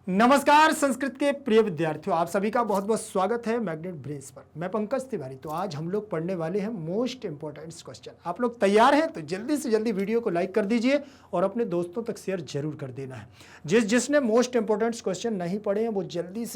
नमस्कार संस्कृत के प्रिय विद्यार्थियों, आप सभी का बहुत बहुत स्वागत है मैग्नेट ब्रेन्स पर। मैं पंकज तिवारी। तो आज हम लोग पढ़ने वाले हैं मोस्ट इंपॉर्टेंट क्वेश्चन। आप लोग तैयार हैं? तो जल्दी से जल्दी वीडियो को लाइक कर दीजिए और अपने दोस्तों तक शेयर जरूर कर देना है। जिसने मोस्ट इंपॉर्टेंट क्वेश्चन नहीं पढ़े हैं वो जल्दी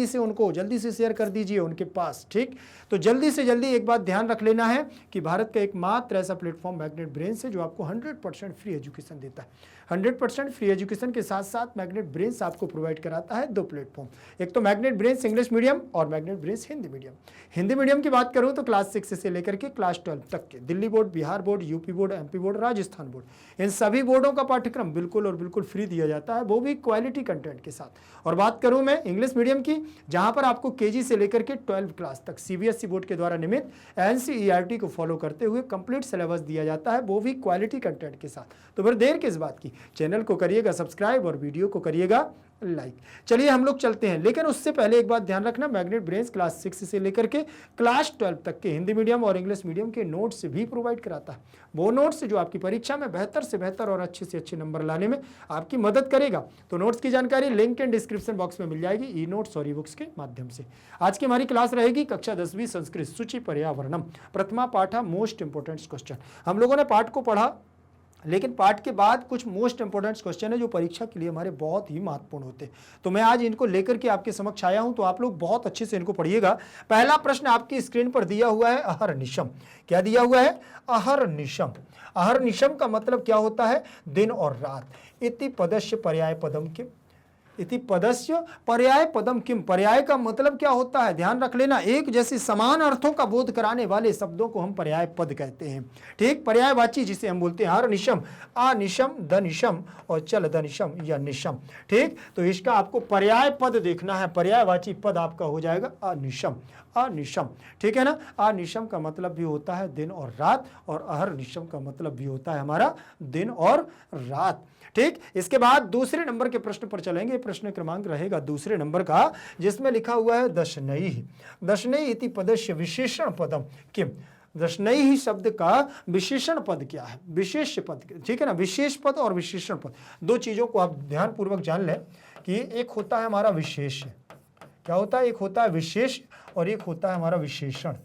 से उनको जल्दी से शेयर कर दीजिए उनके पास। ठीक, तो जल्दी से जल्दी एक बात ध्यान रख लेना है कि भारत का एकमात्र ऐसा प्लेटफॉर्म मैग्नेट ब्रेन्स है जो आपको 100% फ्री एजुकेशन देता है। 100% फ्री एजुकेशन के साथ साथ मैग्नेट ब्रेन्स आपको प्रोवाइड कराता है दो प्लेटफॉर्म, एक तो मैग्नेट ब्रेन्स इंग्लिश मीडियम और magnet brains Hindi medium. Hindi medium की बात करूं तो क्लास 6 से लेकर के क्लास 12 तक के Delhi board, Bihar board, UP board, MP board, Rajasthan board, इन सभी बोर्डों का पाठ्यक्रम बिल्कुल और बिल्कुल फ्री दिया जाता है, वो भी क्वालिटी कंटेंट के साथ। और बात करूं मैं इंग्लिश मीडियम की, जहां पर आपको केजी से लेकर के 12 क्लास तक सीबीएसई बोर्ड के द्वारा निर्मित एनसीईआरटी को फॉलो करते हुए कंप्लीट सिलेबस दिया जाता है, वो भी क्वालिटी कंटेंट के साथ। तो फिर देर किस बात की, चैनल को करिएगा सब्सक्राइब और वीडियो को करिएगा लाइक। चलिए हम लोग चलते हैं, लेकिन उससे पहले एक बात ध्यान रखना, मैग्नेट ब्रेन्स क्लास 6 से लेकर के क्लास 12 तक के हिंदी मीडियम और इंग्लिश मीडियम के नोट्स भी प्रोवाइड कराता है। वो नोट्स जो आपकी परीक्षा में बेहतर से बेहतर और अच्छे से अच्छे नंबर लाने में आपकी मदद करेगा। तो नोट्स की जानकारी लिंक एंड डिस्क्रिप्शन बॉक्स में मिल जाएगी, ई नोट्स और ई बुक्स के माध्यम से। आज की हमारी क्लास रहेगी कक्षा 10वीं संस्कृत सूचि पर्यावरणम प्रथमा पाठा मोस्ट इंपोर्टेंट क्वेश्चन। हम लोगों ने पाठ को पढ़ा, लेकिन पाठ के बाद कुछ मोस्ट इंपोर्टेंट क्वेश्चन है जो परीक्षा के लिए हमारे बहुत ही महत्वपूर्ण होते हैं। तो मैं आज इनको लेकर के आपके समक्ष आया हूं, तो आप लोग बहुत अच्छे से इनको पढ़िएगा। पहला प्रश्न आपकी स्क्रीन पर दिया हुआ है अहर्निशम। क्या दिया हुआ है? अहर्निशम। अहर्निशम का मतलब क्या होता है? दिन और रात। इति पदस्य पर्याय पदम किम। इति पदस्य पर्याय पदम किम। पर्याय का मतलब क्या होता है? ध्यान रख लेना, एक जैसे समान अर्थों का बोध कराने वाले शब्दों को हम पर्याय पद कहते हैं। ठीक, पर्यायवाची जिसे हम बोलते हैं हर निशम, अनिशम, दनिशम और चल दनिशम या निशम। ठीक, तो इसका आपको पर्याय पद देखना है, पर्यायवाची पद आपका हो जाएगा अनिशम। अनिशम, ठीक है ना। अनिशम का मतलब भी होता है दिन और रात, और अहर्निशम का मतलब भी होता है हमारा दिन और रात। ठीक, इसके बाद दूसरे नंबर के प्रश्न पर चलेंगे। प्रश्न क्रमांक रहेगा दूसरे नंबर का, जिसमें लिखा हुआ है दशनैः। दशनैः इति पदस्य विशेषण पदम किम। दशनैः शब्द का विशेषण पद क्या है? विशेष पद, ठीक है ना। विशेष पद और विशेषण पद, दो चीजों को आप ध्यानपूर्वक जान लें कि एक होता है हमारा विशेष, क्या होता है? एक होता है विशेष और एक होता है हमारा विशेषण।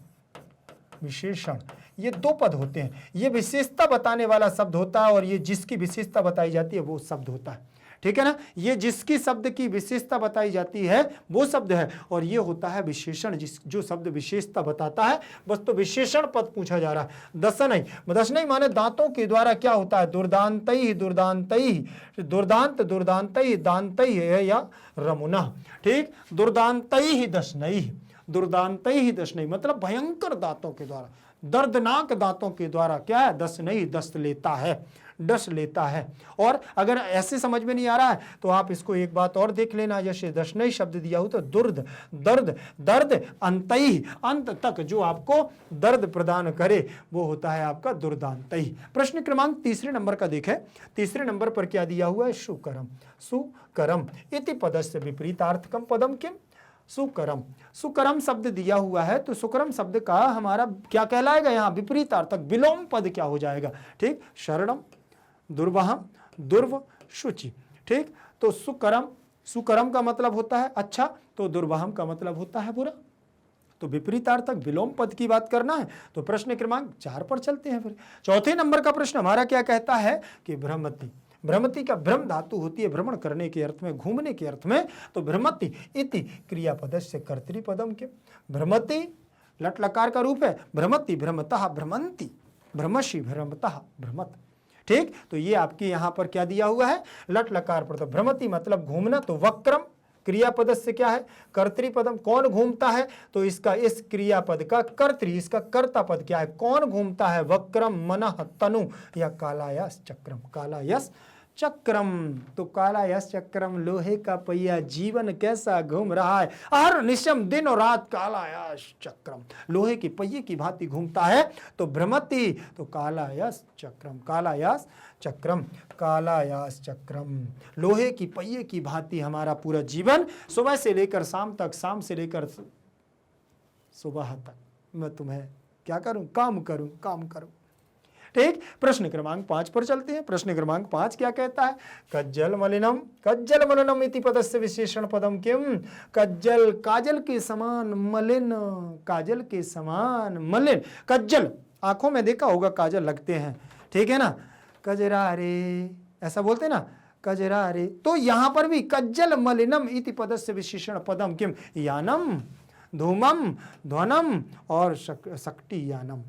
विशेषण, ये दो पद होते हैं। ये विशेषता बताने वाला शब्द होता है और ये जिसकी विशेषता बताई जाती है वो शब्द होता है। ठीक है ना, ये जिसकी शब्द की विशेषता बताई जाती है वो शब्द है, और ये होता है विशेषण, जो शब्द विशेषता बताता है, बस तो विशेषण पद पूछा जा रहा है। दशनैः, दशनैः माने दांतों के द्वारा क्या होता है? दुर्दांतैः, दुर्दांतैः, दुर्दांत, दुर्दांतैः, दांतैः या रमुनः। ठीक, दुर्दांतैः दशनैः, दुर्दांतैः दशनैः मतलब भयंकर दांतों के द्वारा, दर्दनाक दांतों के द्वारा क्या है? दशनैः, दस्त लेता है, डस लेता है। और अगर ऐसे समझ में नहीं आ रहा है तो आप इसको एक बात और देख लेना, जैसे दशनैः शब्द दिया हो तो दुर्द, दर्द, दर्द अंतैः, अंत तक जो आपको दर्द प्रदान करे वो होता है आपका दुर्दांतैः। प्रश्न क्रमांक तीसरे नंबर का देखें। तीसरे नंबर पर क्या दिया हुआ है? सुकरम। सुकरम इति पदस्य विपरीतार्थकम पदम किम। सुकरम, सुकरम शब्द दिया हुआ है, तो सुकरम शब्द का हमारा क्या कहलाएगा? यहाँ विपरीतार्थक विलोम पद क्या हो जाएगा? ठीक, शरणम, दुर्वहम, दुर्व, शुचि। ठीक, तो सुकरम, सुकरम का मतलब होता है अच्छा, तो दुर्वहम का मतलब होता है बुरा। तो विपरीतार्थक विलोम पद की बात करना है तो प्रश्न क्रमांक 4 पर चलते हैं। फिर चौथे नंबर का प्रश्न हमारा क्या कहता है कि भ्रमति। भ्रमति का भ्रम धातु होती है भ्रमण करने के अर्थ में, घूमने के अर्थ में। तो भ्रमति इति क्रियापदस्य कर्तृपदम के। भ्रमति लट लकार का रूप है, भ्रमति, भ्रमतः, भ्रमंति, भ्रमसि, भ्रमतः, भ्रमत। ठीक, तो ये आपके यहां पर क्या दिया हुआ है? लट लकार पर। तो भ्रमति मतलब घूमना, तो वक्रम क्रियापद से क्या है? कर्तृपदम। कौन घूमता है? तो इसका इस क्रियापद का कर्तृ, इसका कर्ता पद क्या है? कौन घूमता है? वक्रम, मनः, तनु या कालायस चक्रम। कालायस चक्रम, तो कालायस चक्रम लोहे का पहिया जीवन कैसा घूम रहा है? अहर्निशम दिन और रात कालायस चक्रम लोहे के पहिए की भांति घूमता है। तो भ्रमति, तो कालायस चक्रम, कालायस चक्रम, कालायस चक्रम लोहे की पहिए की भांति हमारा पूरा जीवन सुबह से लेकर शाम तक, शाम से लेकर सुबह तक मैं तुम्हें क्या करूं? काम करूं, काम करूं। ठीक, प्रश्न क्रमांक 5 पर चलते हैं। प्रश्न क्रमांक 5 क्या कहता है? कज्जल मलिनम इति पदस्य विशेषण पदम किम? कज्जल, काजल के समान मलिन, काजल के समान मलिन। कज्जल, आंखों में देखा होगा काजल लगते हैं, ठीक है ना, कजरारे ऐसा बोलते हैं ना, कजरारे। तो यहां पर भी कज्जल मलिनम इति पदस्य विशेषण पदम किम? यानम, धूमम, ध्वनम और शक्ति यानम।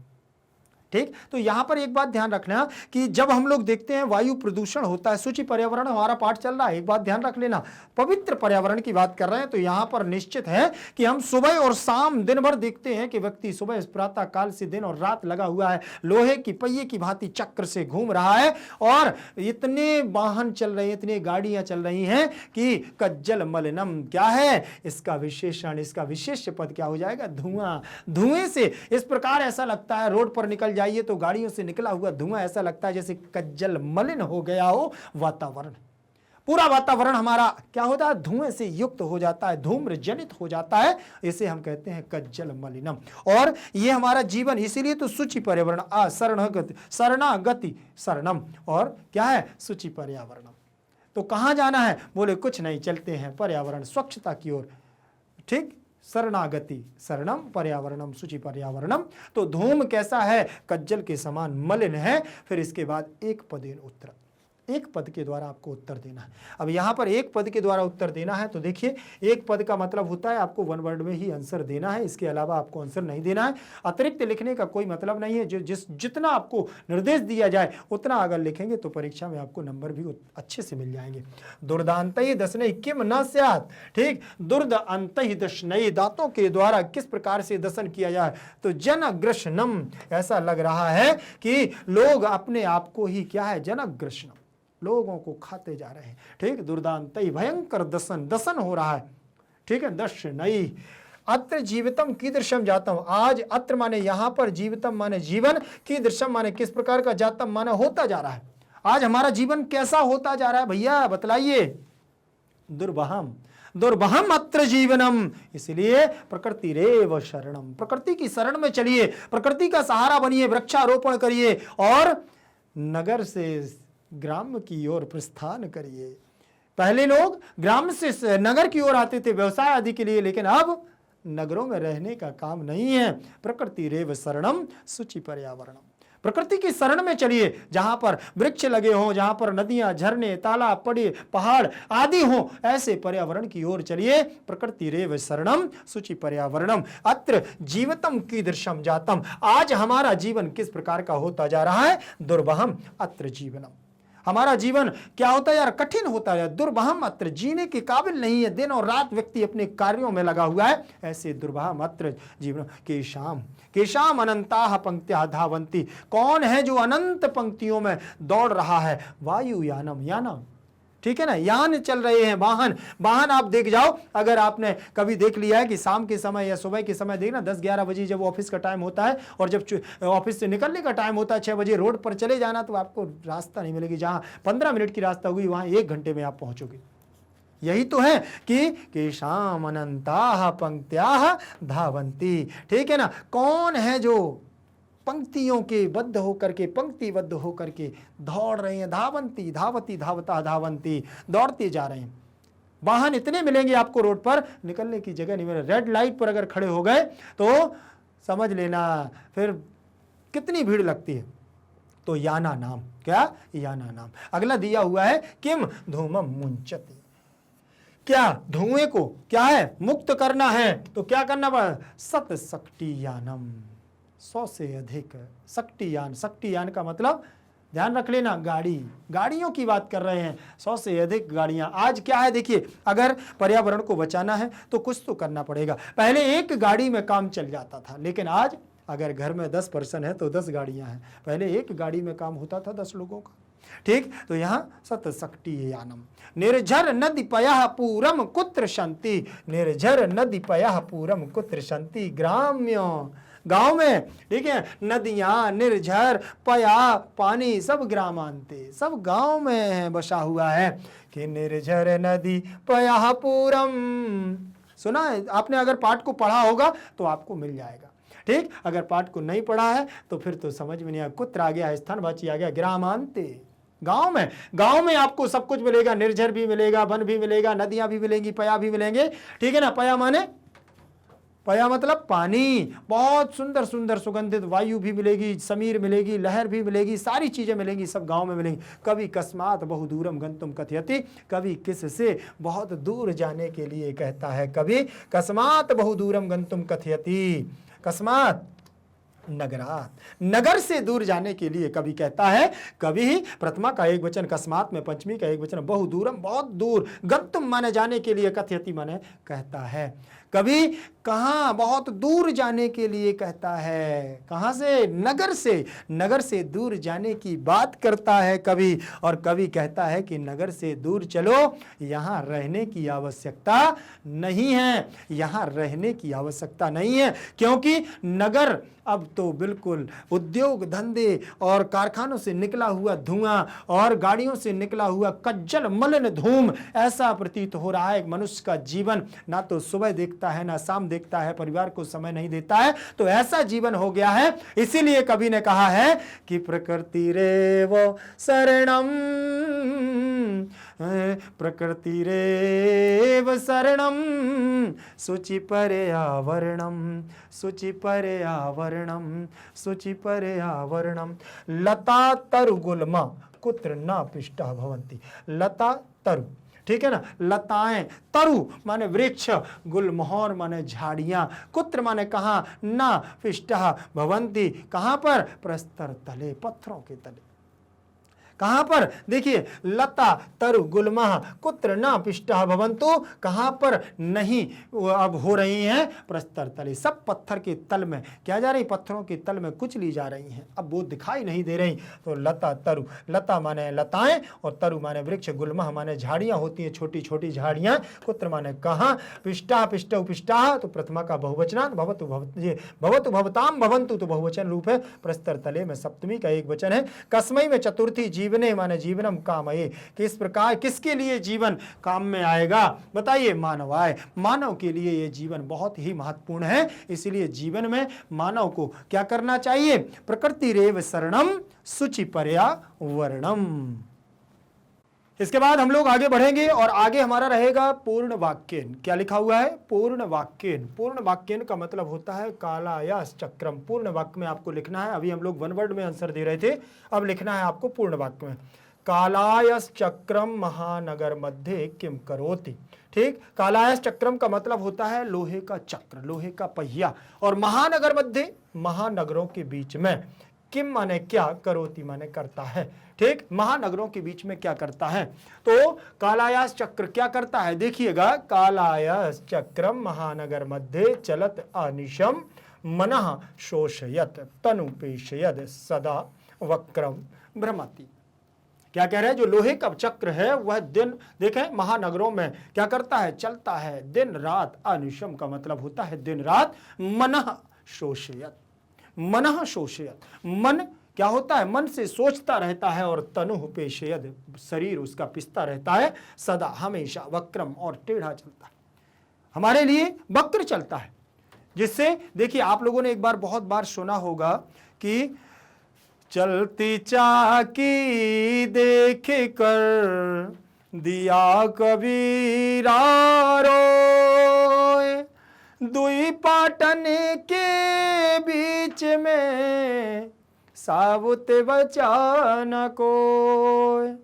ठीक, तो यहां पर एक बात ध्यान रखना कि जब हम लोग देखते हैं वायु प्रदूषण होता है, सूची पर्यावरण हमारा पाठ चल रहा है, एक बात ध्यान रख लेना, पवित्र पर्यावरण की बात कर रहे हैं, तो यहां पर निश्चित है कि हम सुबह और शाम दिन भर देखते हैं कि व्यक्ति सुबह प्रातः काल से दिन और रात लगा हुआ है, लोहे की पहिए की भांति चक्र से घूम रहा है और इतने वाहन चल रहे हैं, इतनी गाड़ियां चल रही हैं कि कज्जल मलिनम क्या है इसका विशेषण, इसका विशेष पद क्या हो जाएगा? धुआं। धुएं से इस प्रकार ऐसा लगता है, रोड पर निकल जाइए तो गाड़ियों से निकला हुआ धुआं ऐसा लगता है जैसे कज्जल मलिन हो गया हो वातावरण। पूरा वातावरण हमारा क्या होता है? धुएं से युक्त हो जाता है, धूम्र जनित हो जाता है, इसे हम कहते हैं कज्जल मलिनम। और ये हमारा जीवन, इसीलिए तो सूची पर्यावरण शरणागति शरणम, और क्या है? सूची पर्यावरणम। तो कहां जाना है? बोले कुछ नहीं, चलते हैं पर्यावरण स्वच्छता की ओर। ठीक, शरणागति शरणम पर्यावरणम सूची पर्यावरणम। तो धूम कैसा है? कज्जल के समान मलिन है। फिर इसके बाद एक पदेन उत्तर, एक पद के द्वारा आपको उत्तर देना है। अब यहां पर एक पद के द्वारा उत्तर देना है तो देखिए, एक पद का मतलब होता है आपको वन वर्ड में ही आंसर देना है, इसके अलावा आपको आंसर नहीं देना है। अतिरिक्त लिखने का कोई मतलब नहीं है। जितना आपको निर्देश दिया जाए उतना अगर लिखेंगे तो परीक्षा में आपको नंबर भी अच्छे से मिल जाएंगे। दुर्दांतहि दशनहि किम न स्यात्। ठीक, दुर्दांतहि दशनहि, दांतों के द्वारा किस प्रकार से दशन किया जाए? तो जनग्रशनम, ऐसा लग रहा है कि लोग अपने आप को ही क्या है? जनग्रशनम, लोगों को खाते जा रहे हैं। ठीक, दुर्दांतहि, भयंकर दशन, दशन हो रहा है। ठीक है, दशनहि। अत्र जीवितम कीदृशम जातम, आज अत्र माने यहां पर, जीवितम माने जीवन, कीदृशम माने किस प्रकार का, जातम माने होता जा रहा है। आज हमारा जीवन कैसा होता जा रहा है भैया बतलाइए? दुर्बहम, दुर्बहम अत्र जीवनम। इसलिए प्रकृति रेव शरणम, प्रकृति की शरण में चलिए, प्रकृति का सहारा बनिए, वृक्षारोपण करिए और नगर से ग्राम की ओर प्रस्थान करिए। पहले लोग ग्राम से नगर की ओर आते थे व्यवसाय आदि के लिए, लेकिन अब नगरों में रहने का काम नहीं है। प्रकृति रेव शरणम सूची पर्यावरणम, प्रकृति की शरण में चलिए, जहां पर वृक्ष लगे हों, जहां पर नदियां, झरने, तालाब, पहाड़ आदि हों, ऐसे पर्यावरण की ओर चलिए। प्रकृति रेव शरणम सूची पर्यावरणम। अत्र जीवतम कीदृशम जातम, आज हमारा जीवन किस प्रकार का होता जा रहा है? दुर्बहम अत्र जीवनम, हमारा जीवन क्या होता है यार? कठिन होता है। दुर्बहम अत्र, जीने के काबिल नहीं है, दिन और रात व्यक्ति अपने कार्यों में लगा हुआ है। ऐसे दुर्बहम अत्र जीवन। केशाम अनंताः पंक्त्याः धावन्ति, कौन है जो अनंत पंक्तियों में दौड़ रहा है? वायु यानम, यानम, ठीक है ना, यान चल रहे हैं, वाहन। वाहन आप देख जाओ, अगर आपने कभी देख लिया है कि शाम के समय या सुबह के समय देखना 10-11 बजे जब ऑफिस का टाइम होता है और जब ऑफिस से निकलने का टाइम होता है 6 बजे, रोड पर चले जाना तो आपको रास्ता नहीं मिलेगी। जहां 15 मिनट की रास्ता होगी वहां 1 घंटे में आप पहुंचोगे। यही तो है कि केशाम अनंताः पंक्त्याः धावन्ति। ठीक है ना, कौन है जो पंक्तियों के बद्ध होकर के, पंक्तिबद्ध होकर के दौड़ रहे हैं? धावंती, धावती, धावता, धावंती, दौड़ते जा रहे हैं। वाहन इतने मिलेंगे आपको रोड पर, निकलने की जगह नहीं मिले। रेड लाइट पर अगर खड़े हो गए तो समझ लेना फिर कितनी भीड़ लगती है। तो याना नाम, क्या? याना नाम। अगला दिया हुआ है किम धूमम मुंचति, क्या? धुएं को क्या है? मुक्त करना है। तो क्या करना पड़ा? सत शक्ति यानम, 100 से अधिक शक्तियान। शक्तियान का मतलब ध्यान रख लेना, गाड़ियों की बात कर रहे हैं। 100 से अधिक गाड़ियां। आज क्या है देखिए, अगर पर्यावरण को बचाना है तो कुछ तो करना पड़ेगा। पहले एक गाड़ी में काम चल जाता था, लेकिन आज अगर घर में 10 पर्सन है तो 10 गाड़ियां हैं। पहले एक गाड़ी में काम होता था 10 लोगों का। ठीक, तो यहाँ सत शक्ति यानम। निर्झर नदी पयः पूरम कुत्र शन्ति, निर्झर नदी पयः पूरम कुत्र शन्ति। ग्राम्य, गांव में, ठीक है, नदियां, निर्झर, पया, पानी सब ग्रामांते, सब गांव में बसा हुआ है। कि निर्झर नदी पयः पूरम, सुना है आपने? अगर पाठ को पढ़ा होगा तो आपको मिल जाएगा। ठीक, अगर पाठ को नहीं पढ़ा है तो फिर तो समझ में नहीं आया। कुत्र आ गया, स्थानवाची आ गया, ग्रामांते, गांव में आपको सब कुछ मिलेगा, निर्झर भी मिलेगा, वन भी मिलेगा, नदियां भी मिलेंगी, पया भी मिलेंगे, ठीक है ना। पया मतलब पानी, बहुत सुंदर सुंदर सुगंधित वायु भी मिलेगी, समीर मिलेगी, लहर भी मिलेगी, सारी चीजें मिलेंगी, सब गांव में मिलेंगी। कभी कस्मात बहुदूरम गंतुम कथयति, कभी किससे बहुत दूर जाने के लिए कहता है, कभी कस्मात बहुदूरम गंतुम कथयति, कस्मात नगरात, नगर से दूर जाने के लिए कभी कहता है, कभी प्रथमा का एक वचन कस्मात में, पंचमी का एक वचन बहुदूरम बहुत दूर, गंतुम माने जाने के लिए, कथयति माने कहता है, कभी कहां बहुत दूर जाने के लिए कहता है, कहां से, नगर से दूर जाने की बात करता है कभी, और कभी कहता है कि नगर से दूर चलो, यहां रहने की आवश्यकता नहीं है, यहां रहने की आवश्यकता नहीं है, क्योंकि नगर अब तो बिल्कुल उद्योग धंधे और कारखानों से निकला हुआ धुआं और गाड़ियों से निकला हुआ कज्जल मलिन धूम, ऐसा प्रतीत हो रहा है। मनुष्य का जीवन ना तो सुबह देखता है ना शाम देखता है, परिवार को समय नहीं देता है, तो ऐसा जीवन हो गया है। इसीलिए कवि ने कहा है कि प्रकृति रेव शरणम, प्रकृति रेव शरणम, शुचि पर्यावरणम, शुचि पर्यावरणम, शुचि पर्यावरणम, लता तरु गुल्मा कुत्र न पिष्टा भवन्ति, लता तरु, ठीक है ना, लताएं, तरु माने वृक्ष, गुलमोहर माने झाड़ियां, कुत्र माने कहां, ना पिष्टा भवन्ति, कहां पर, प्रस्तर तले, पत्थरों के तले, कहां पर, देखिए, लता तरु गुलमह कुत्र न पिष्टा भवन्तु, कहां पर नहीं अब हो रही हैं, प्रस्तर तले, सब पत्थर के तल में क्या जा रही, पत्थरों के तल में कुछ ली जा रही हैं, अब वो दिखाई नहीं दे रही। तो लता तरु, लता माने लताएं और तरु माने वृक्ष, गुलमह माने झाड़ियां होती हैं, छोटी छोटी झाड़ियां, कुत्र माने कहां, पिष्टा पिष्टौ पिष्टा तो प्रथमा का बहुवचनांत, भवतु भवतु भवताम भवन्तु तो बहुवचन रूप है, प्रस्तर तले में सप्तमी का एक वचन है, कस्मै में चतुर्थी, जीवने माने जीवनम कामये, किस प्रकार किसके लिए जीवन काम में आएगा, बताइए, मानवाय, मानव के लिए ये जीवन बहुत ही महत्वपूर्ण है। इसलिए जीवन में मानव को क्या करना चाहिए, प्रकृति रेव शरणम, शुचि पर्यावरणम। इसके बाद हम लोग आगे बढ़ेंगे और आगे हमारा रहेगा पूर्ण वाक्यन। क्या लिखा हुआ है, पूर्ण वाक्यन। पूर्ण वाक्यन का मतलब होता है कालायस चक्रम। पूर्ण वाक्य में आपको लिखना है, अभी हम लोग वन वर्ड में आंसर दे रहे थे, अब लिखना है आपको पूर्ण वाक्य में, कालायस चक्रम महानगर मध्य किम करोति। ठीक, कालायस चक्रम का मतलब होता है लोहे का चक्र, लोहे का पहिया, और महानगर मध्य, महानगरों के बीच में, किम माने क्या, करोति माने करता है। ठीक, महानगरों के बीच में क्या करता है, तो कालायस चक्र क्या करता है, देखिएगा, कालायस चक्रम महानगर मध्य चलत अनिशम मनः शोषयत तनुपेशयद सदा वक्रम भ्रमति। क्या कह रहे हैं, जो लोहे का चक्र है वह दिन, देखें, महानगरों में क्या करता है, चलता है दिन रात, अनिशम का मतलब होता है दिन रात, मनः शोषयत, मनः शोषयत, मन क्या होता है, मन से सोचता रहता है, और तनुः पेशयद, शरीर उसका पिसता रहता है, सदा हमेशा, वक्रम और टेढ़ा चलता है, हमारे लिए वक्र चलता है, जिससे देखिए आप लोगों ने एक बार बहुत बार सुना होगा कि चलती चाकी देख कर दिया कबीरा रोए, दुई पाटन के बीच में साबुत बचा न कोई,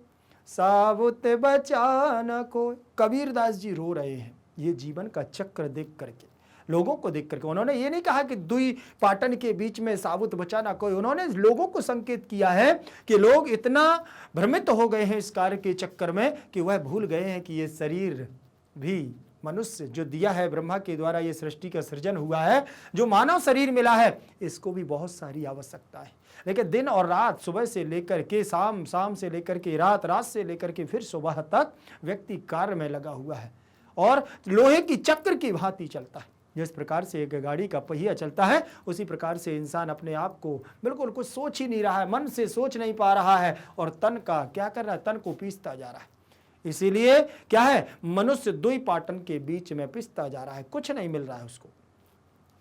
साबुत बचा न कोई। कबीरदास जी रो रहे हैं ये जीवन का चक्र देख करके, लोगों को देख करके। उन्होंने ये नहीं कहा कि दुई पाटन के बीच में साबुत बचाना कोई, उन्होंने लोगों को संकेत किया है कि लोग इतना भ्रमित हो गए हैं इस कार्य के चक्कर में कि वह भूल गए हैं कि ये शरीर भी मनुष्य जो दिया है ब्रह्मा के द्वारा, ये सृष्टि का सृजन हुआ है, जो मानव शरीर मिला है, इसको भी बहुत सारी आवश्यकता है। लेकिन दिन और रात, सुबह से लेकर के शाम, शाम से लेकर के रात, रात से लेकर के फिर सुबह तक व्यक्ति कार्य में लगा हुआ है और लोहे की चक्र की भांति चलता है। जिस प्रकार से एक गाड़ी का पहिया चलता है, उसी प्रकार से इंसान अपने आप को बिल्कुल कुछ सोच ही नहीं रहा है, मन से सोच नहीं पा रहा है, और तन का क्या कर रहा है, तन को पीसता जा रहा है। इसीलिए क्या है, मनुष्य दुई पाटन के बीच में पिसता जा रहा है, कुछ नहीं मिल रहा है उसको।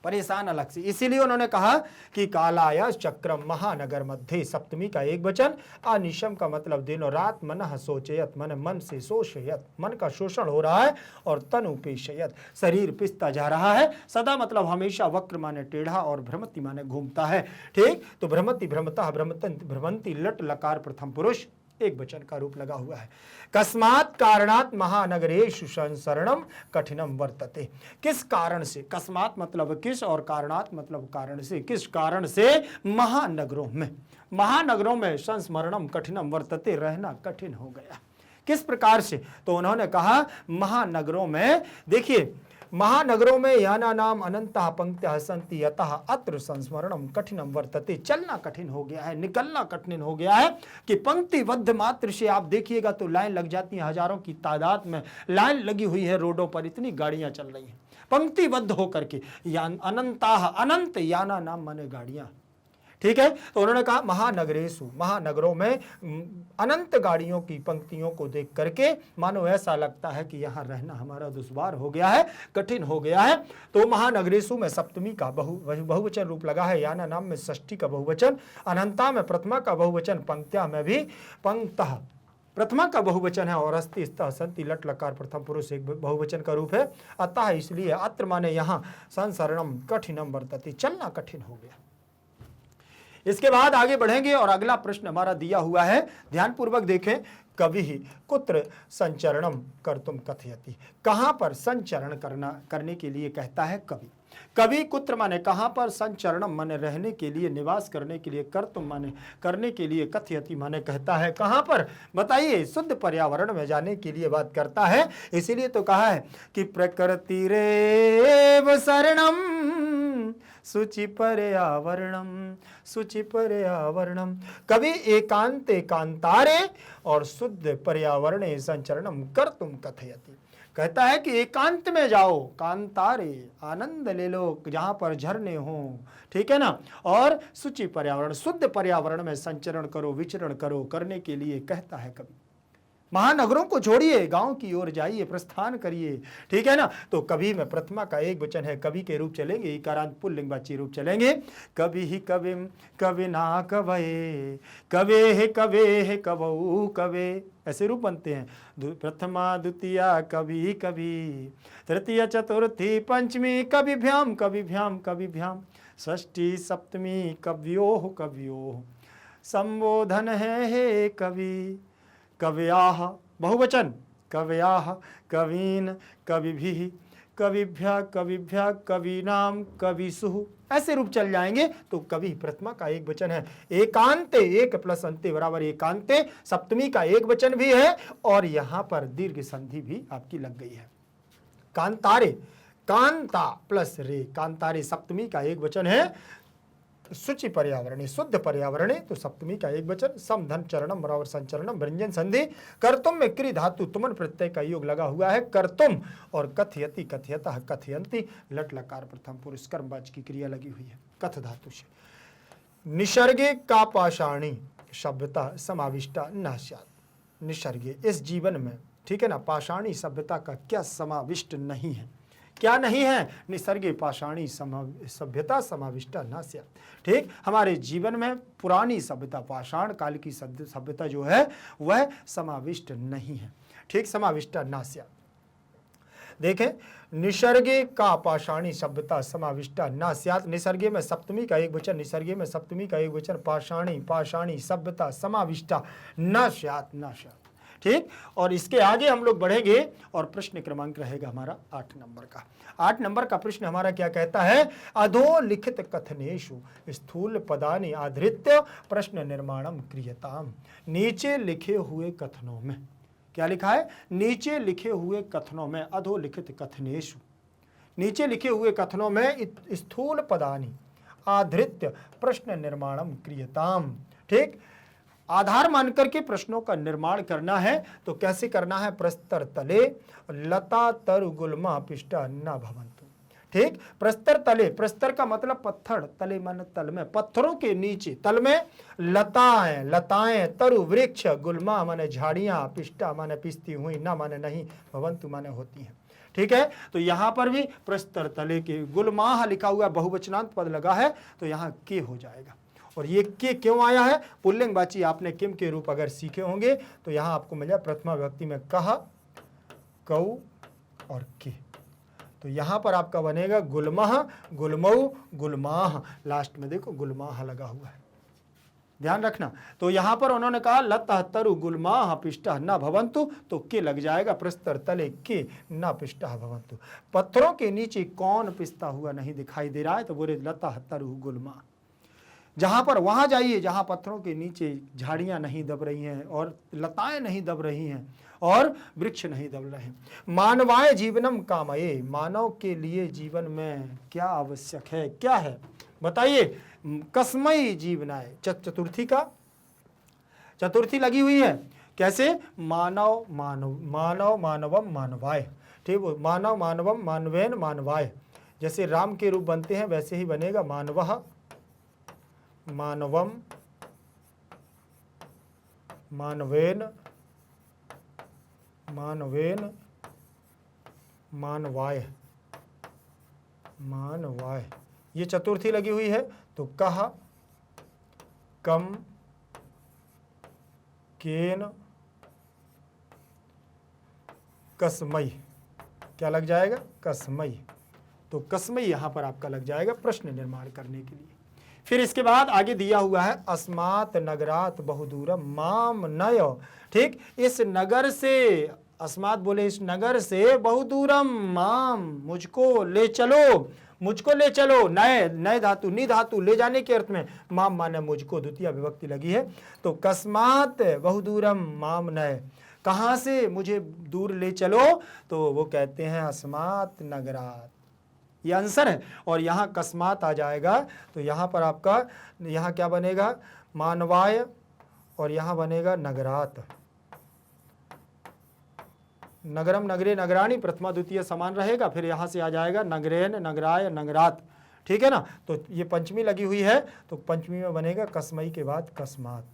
परेशान अलग से। इसीलिए उन्होंने कहा कि कालाय चक्रम महानगर मध्य, सप्तमी का एक वचन, अनिशम का मतलब दिनों रात, मनः सोचयत, मन से शोषयत, मन का शोषण हो रहा है, और तनु पेशयत, शरीर पिसता जा रहा है। सदा मतलब हमेशा, वक्र माने टेढ़ा, और भ्रमति माने घूमता है। ठीक, तो भ्रमति भ्रमता भ्रमंती लट लकार प्रथम पुरुष एक वचन का रूप लगा हुआ है। कस्मात् कारणात् महानगरेषु संसरणम कठिनम वर्तते, किस कारण से, कस्मात् मतलब किस, और कारणात् मतलब कारण से, किस कारण से महानगरों में संस्मरणम कठिनम वर्तते, रहना कठिन हो गया। किस प्रकार से, तो उन्होंने कहा महानगरों में, देखिए महानगरों में याना नाम अनंतः पंक्त्याः सन्ति यतः अत्र संस्मरणम कठिनम वर्तते, चलना कठिन हो गया है, निकलना कठिन हो गया है कि पंक्तिबद्ध मात्र से आप देखिएगा तो लाइन लग जाती है, हजारों की तादाद में लाइन लगी हुई है रोडों पर, इतनी गाड़ियां चल रही हैं पंक्तिबद्ध होकर के। अनंताः, अनंत याना नाम माने गाड़ियां, ठीक है। तो उन्होंने कहा महानगरेषु, महानगरों में अनंत गाड़ियों की पंक्तियों को देख करके मानो ऐसा लगता है कि यहाँ रहना हमारा दुश्वार हो गया है, कठिन हो गया है। तो महानगरेषु में सप्तमी का बहुवचन रूप लगा है, याना नाम में षष्ठी का बहुवचन, अनंता में प्रथमा का बहुवचन, पंक्त्या में भी पंक्तः प्रथमा का बहुवचन है, और अस्ति स्तः सन्ति लट लकार प्रथम पुरुष एक बहुवचन का रूप है। अतः इसलिए अत्र माने यहाँ संसरणम कठिनम वर्तते, चलना कठिन हो गया। इसके बाद आगे बढ़ेंगे और अगला प्रश्न हमारा दिया हुआ है, ध्यान पूर्वक देखें। कवि कुत्र संचरणम कर्तुम कथयति, कहां पर संचरण करने के लिए कहता है कवि। कवि कुत्र माने कहां पर, संचरणम माने रहने के लिए, निवास करने के लिए, कर्तुम माने करने के लिए, कथयति माने कहता है कहां पर, बताइए। शुद्ध पर्यावरण में जाने के लिए बात करता है। इसीलिए तो कहा है कि प्रकृति रेव शरणम शुचि पर्यावरणम, शुचि पर्यावरणम, कवि एकांत एकांतारे और शुद्ध पर्यावरणे संचरणम कर्तुम कथयति, कहता है कि एकांत में जाओ, कांतारे आनंद ले लो, जहां पर झरने हो, ठीक है ना, और शुचि पर्यावरण, शुद्ध पर्यावरण में संचरण करो, विचरण करो, करने के लिए कहता है कवि। महानगरों को छोड़िए, गांव की ओर जाइए, प्रस्थान करिए, ठीक है ना। तो कवि में प्रथमा का एक वचन है, कवि के रूप चलेंगे, इकारांत पुल्लिंगवाची रूप चलेंगे। कवि ही कविम कविना कवये, कवे कवऊ कवे, ऐसे रूप बनते हैं। प्रथमा द्वितीया कवि कवि, तृतीय चतुर्थी पंचमी कविभ्याम कविभ्याम कविभ्याम, षष्ठी सप्तमी कव्योः कव्योः, संबोधन है हे कवि। कवयाः बहुवचन, कवयाः कवीन कविभिः, कविभ्यः कविभ्यः कवीनाम कविषुः, ऐसे रूप चल जाएंगे। तो कवि प्रथमा का एक वचन है, एकांते, एक प्लस अंते बराबर एकांते, सप्तमी का एक वचन भी है, और यहां पर दीर्घ संधि भी आपकी लग गई है। कांतारे, कांता प्लस रे, कांतारे सप्तमी का एक वचन है, शुचि पर्यावरणे, शुद्ध पर्यावरणे, तो सप्तमी का एक वचन, समधन चरणम बराबर संचरणम, व्यंजन संधि। कर्तुम में क्रि धातु तुमन प्रत्यय का योग लगा हुआ है, कर्तुम, और कथयति कथयतः कथयंती, लट लकार प्रथम पुरुष कर्मवाची की क्रिया लगी हुई है कथ धातु से। निसर्गे का पाषाणी सभ्यता समाविष्टा न स्यात्, निसर्गे इस जीवन में, ठीक है ना, पाषाणी सभ्यता का क्या समाविष्ट नहीं है, क्या नहीं है, निसर्गे पाषाणी सभ्यता समाविष्टा न स्यात्, ठीक, हमारे जीवन में पुरानी सभ्यता, पाषाण काल की सभ्यता जो है वह समाविष्ट नहीं है, ठीक, समाविष्टा न स्यात्। देखें, निसर्गे का पाषाणी सभ्यता समाविष्टा न स्यात्, निसर्गे में सप्तमी का एक वचन, निसर्गे में सप्तमी का एक वचन, पाषाणी पाषाणी सभ्यता समाविष्टा न स्यात्, न स्यात्, ठीक। और इसके आगे हम लोग बढ़ेंगे और प्रश्न क्रमांक रहेगा हमारा 8 नंबर का। 8 नंबर का प्रश्न हमारा क्या कहता है, अधोलिखित कथनेषु स्थूल पदानि आधृत्य प्रश्न निर्माणम क्रियताम, नीचे लिखे हुए कथनों में, क्या लिखा है, नीचे लिखे हुए कथनों में, अधोलिखित कथनेषु, नीचे लिखे हुए कथनों में स्थूल पदानि आधृत्य प्रश्न निर्माणम क्रियताम, ठीक, आधार मान करके प्रश्नों का निर्माण करना है। तो कैसे करना है, प्रस्तर तले लता तरु गुल्मा पिष्टा न भवन्तु, ठीक। प्रस्तर तले, प्रस्तर का मतलब पत्थर, तले माने तल में, पत्थरों के नीचे, तल में लताएं, लताएं, तरु वृक्ष, गुल्मा माने झाड़ियां, पिष्टा माने पिसती हुई, ना माने नहीं, भवंतु माने होती हैं। ठीक है, तो यहां पर भी प्रस्तर तले के, गुलमाह लिखा हुआ बहुवचनांत पद लगा है तो यहां के हो जाएगा। और ये के क्यों आया है? पुल्लिंगवाची आपने किम के रूप अगर सीखे होंगे तो यहां आपको मिल जाए प्रथमा विभक्ति में कहा, कऊ और के। तो यहां पर आपका बनेगा गुलमह, गुलमऊ, गुलमाह, लास्ट में देखो गुलमाह लगा हुआ है, ध्यान रखना। तो यहां पर उन्होंने कहा लतः तरु गुलमाह पिष्टः न भवन्तु, तो के लग जाएगा, प्रस्तर तले के न पिष्टः भवन्तु। पत्थरों के नीचे कौन पिसता हुआ नहीं दिखाई दे रहा है? तो बोले लतः तरु गुलमाह। जहां पर वहां जाइए जहां पत्थरों के नीचे झाड़ियां नहीं दब रही हैं और लताएं नहीं दब रही हैं और वृक्ष नहीं दब रहे हैं। मानवाय जीवनम कामये, मानव के लिए जीवन में क्या आवश्यक है, क्या है बताइए? कस्मई जीवनाय, चतुर्थी का चतुर्थी लगी हुई है, कैसे? मानव मानव, मानव मानवम मानवाय, ठीक, मानव मानवम मानवेन मानवाय। जैसे राम के रूप बनते हैं वैसे ही बनेगा मानवः मानवम मानवेन मानवेन मानवाय, मानवाय, ये चतुर्थी लगी हुई है। तो कहा, कम, केन, कसमई, क्या लग जाएगा? कसमई। तो कसमई यहां पर आपका लग जाएगा प्रश्न निर्माण करने के लिए। फिर इसके बाद आगे दिया हुआ है अस्मात् नगरात बहुदूरम माम नय, ठीक, इस नगर से, अस्मात् बोले इस नगर से, बहुदूरम माम मुझको ले चलो, मुझको ले चलो, नए, नए धातु, नी धातु, ले जाने के अर्थ में, माम माने मुझको, द्वितीय विभक्ति लगी है। तो कस्मात बहुदूरम माम नय, कहां से मुझे दूर ले चलो? तो वो कहते हैं अस्मात् नगरात, ये आंसर है। और यहाँ कस्मात आ जाएगा तो यहाँ पर आपका, यहाँ क्या बनेगा? मानवाय, और यहाँ बनेगा नगरात। नगरम, नगरे, नगराणी, प्रथमा द्वितीय समान रहेगा। फिर यहाँ से आ जाएगा नगरेन, नगराय, नगरात, ठीक है ना। तो ये पंचमी लगी हुई है तो पंचमी में बनेगा कसमई के बाद कस्मात,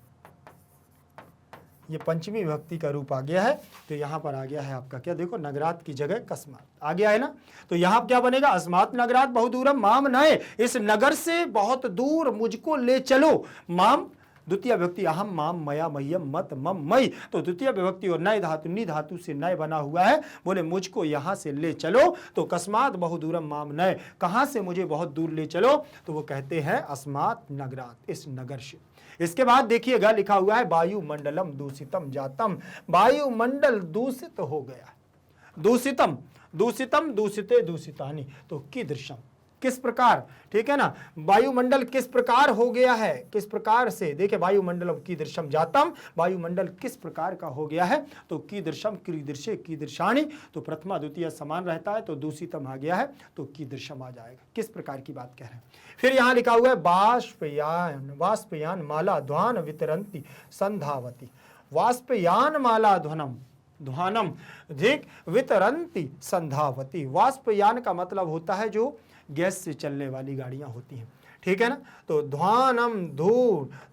ये पंचमी विभक्ति का रूप आ गया है। तो यहाँ पर आ गया है आपका क्या, देखो नगरात की जगह कस्मात आ गया है ना। तो यहाँ क्या बनेगा? अस्मात् नगरात बहुदूरम माम नये, इस नगर से बहुत दूर मुझको ले चलो। माम द्वितीय विभक्ति अहम, माम, मया, मह्यम, मत, मम, मई। तो द्वितीय विभक्ति और नए धातु, नी धातु से नए बना हुआ है, बोले मुझको यहाँ से ले चलो। तो कस्मात बहुदूरम माम नये, कहाँ से मुझे बहुत दूर ले चलो? तो वो कहते हैं अस्मात् नगरात, इस नगर से। इसके बाद देखिएगा लिखा हुआ है वायुमंडलम दूषितम जातम, वायुमंडल दूषित हो गया, दूषितम, दूषितम, दूषिते, दूषितानि, तो कीदृशम, किस प्रकार, ठीक है ना। वायुमंडल किस प्रकार हो गया है, किस प्रकार से? देखिए वायुमंडलम कीदृशम जातम, वायुमंडल किस प्रकार का हो गया है? तो कीदृशम, कीदृशे, कीदृशानि, तो प्रथमा द्वितीय समान रहता है तो दूषितम आ गया है तो कीदृशम आ जाएगा, किस प्रकार की बात कह रहे हैं। फिर यहां लिखा हुआ है बाष्पयान, वाष्पयान माला ध्वान वितरंती संधावती, वाष्पयान माला ध्वनम, ध्वानम, ठीक, वितरंती संधावती। वाष्पयान का मतलब होता है जो गैस से चलने वाली गाड़ियां होती हैं, ठीक है ना। तो ध्वानम,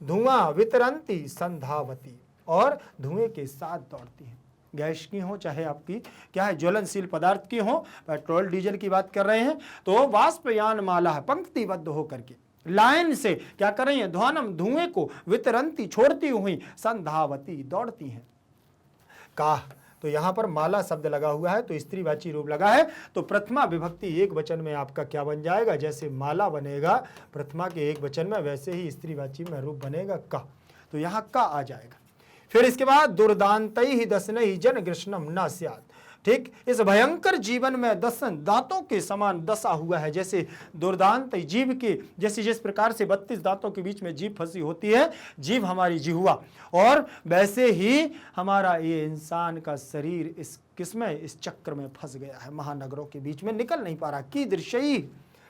धुआं, वितरंती संधावती, और धुएं के साथ दौड़ती हैं। गैस की हो चाहे आपकी क्या है, ज्वलनशील पदार्थ की हो, पेट्रोल डीजल की बात कर रहे हैं। तो वाष्पयान माला है, पंक्तिबद्ध होकर के लाइन से क्या कर रही है? ध्वानम, धुएं को, वितरंती, छोड़ती हुई, संधावती, दौड़ती हैं। काह, तो यहां पर माला शब्द लगा हुआ है तो स्त्रीवाची रूप लगा है। तो प्रथमा विभक्ति एक वचन में आपका क्या बन जाएगा? जैसे माला बनेगा प्रथमा के एक वचन में, वैसे ही स्त्रीवाची में रूप बनेगा का, तो यहां का आ जाएगा। फिर इसके बाद दुर्दांतै ही दशनै जन कृष्णम न स्यात्, ठीक, इस भयंकर जीवन में दसन दांतों के समान दशा हुआ है। जैसे दुर्दांत जीव के, जैसे जिस प्रकार से 32 दांतों के बीच में जीभ फंसी होती है, जीभ हमारी जिह्वा, और वैसे ही हमारा ये इंसान का शरीर इस किसमें, इस चक्र में फंस गया है, महानगरों के बीच में निकल नहीं पा रहा। की दृश्यई,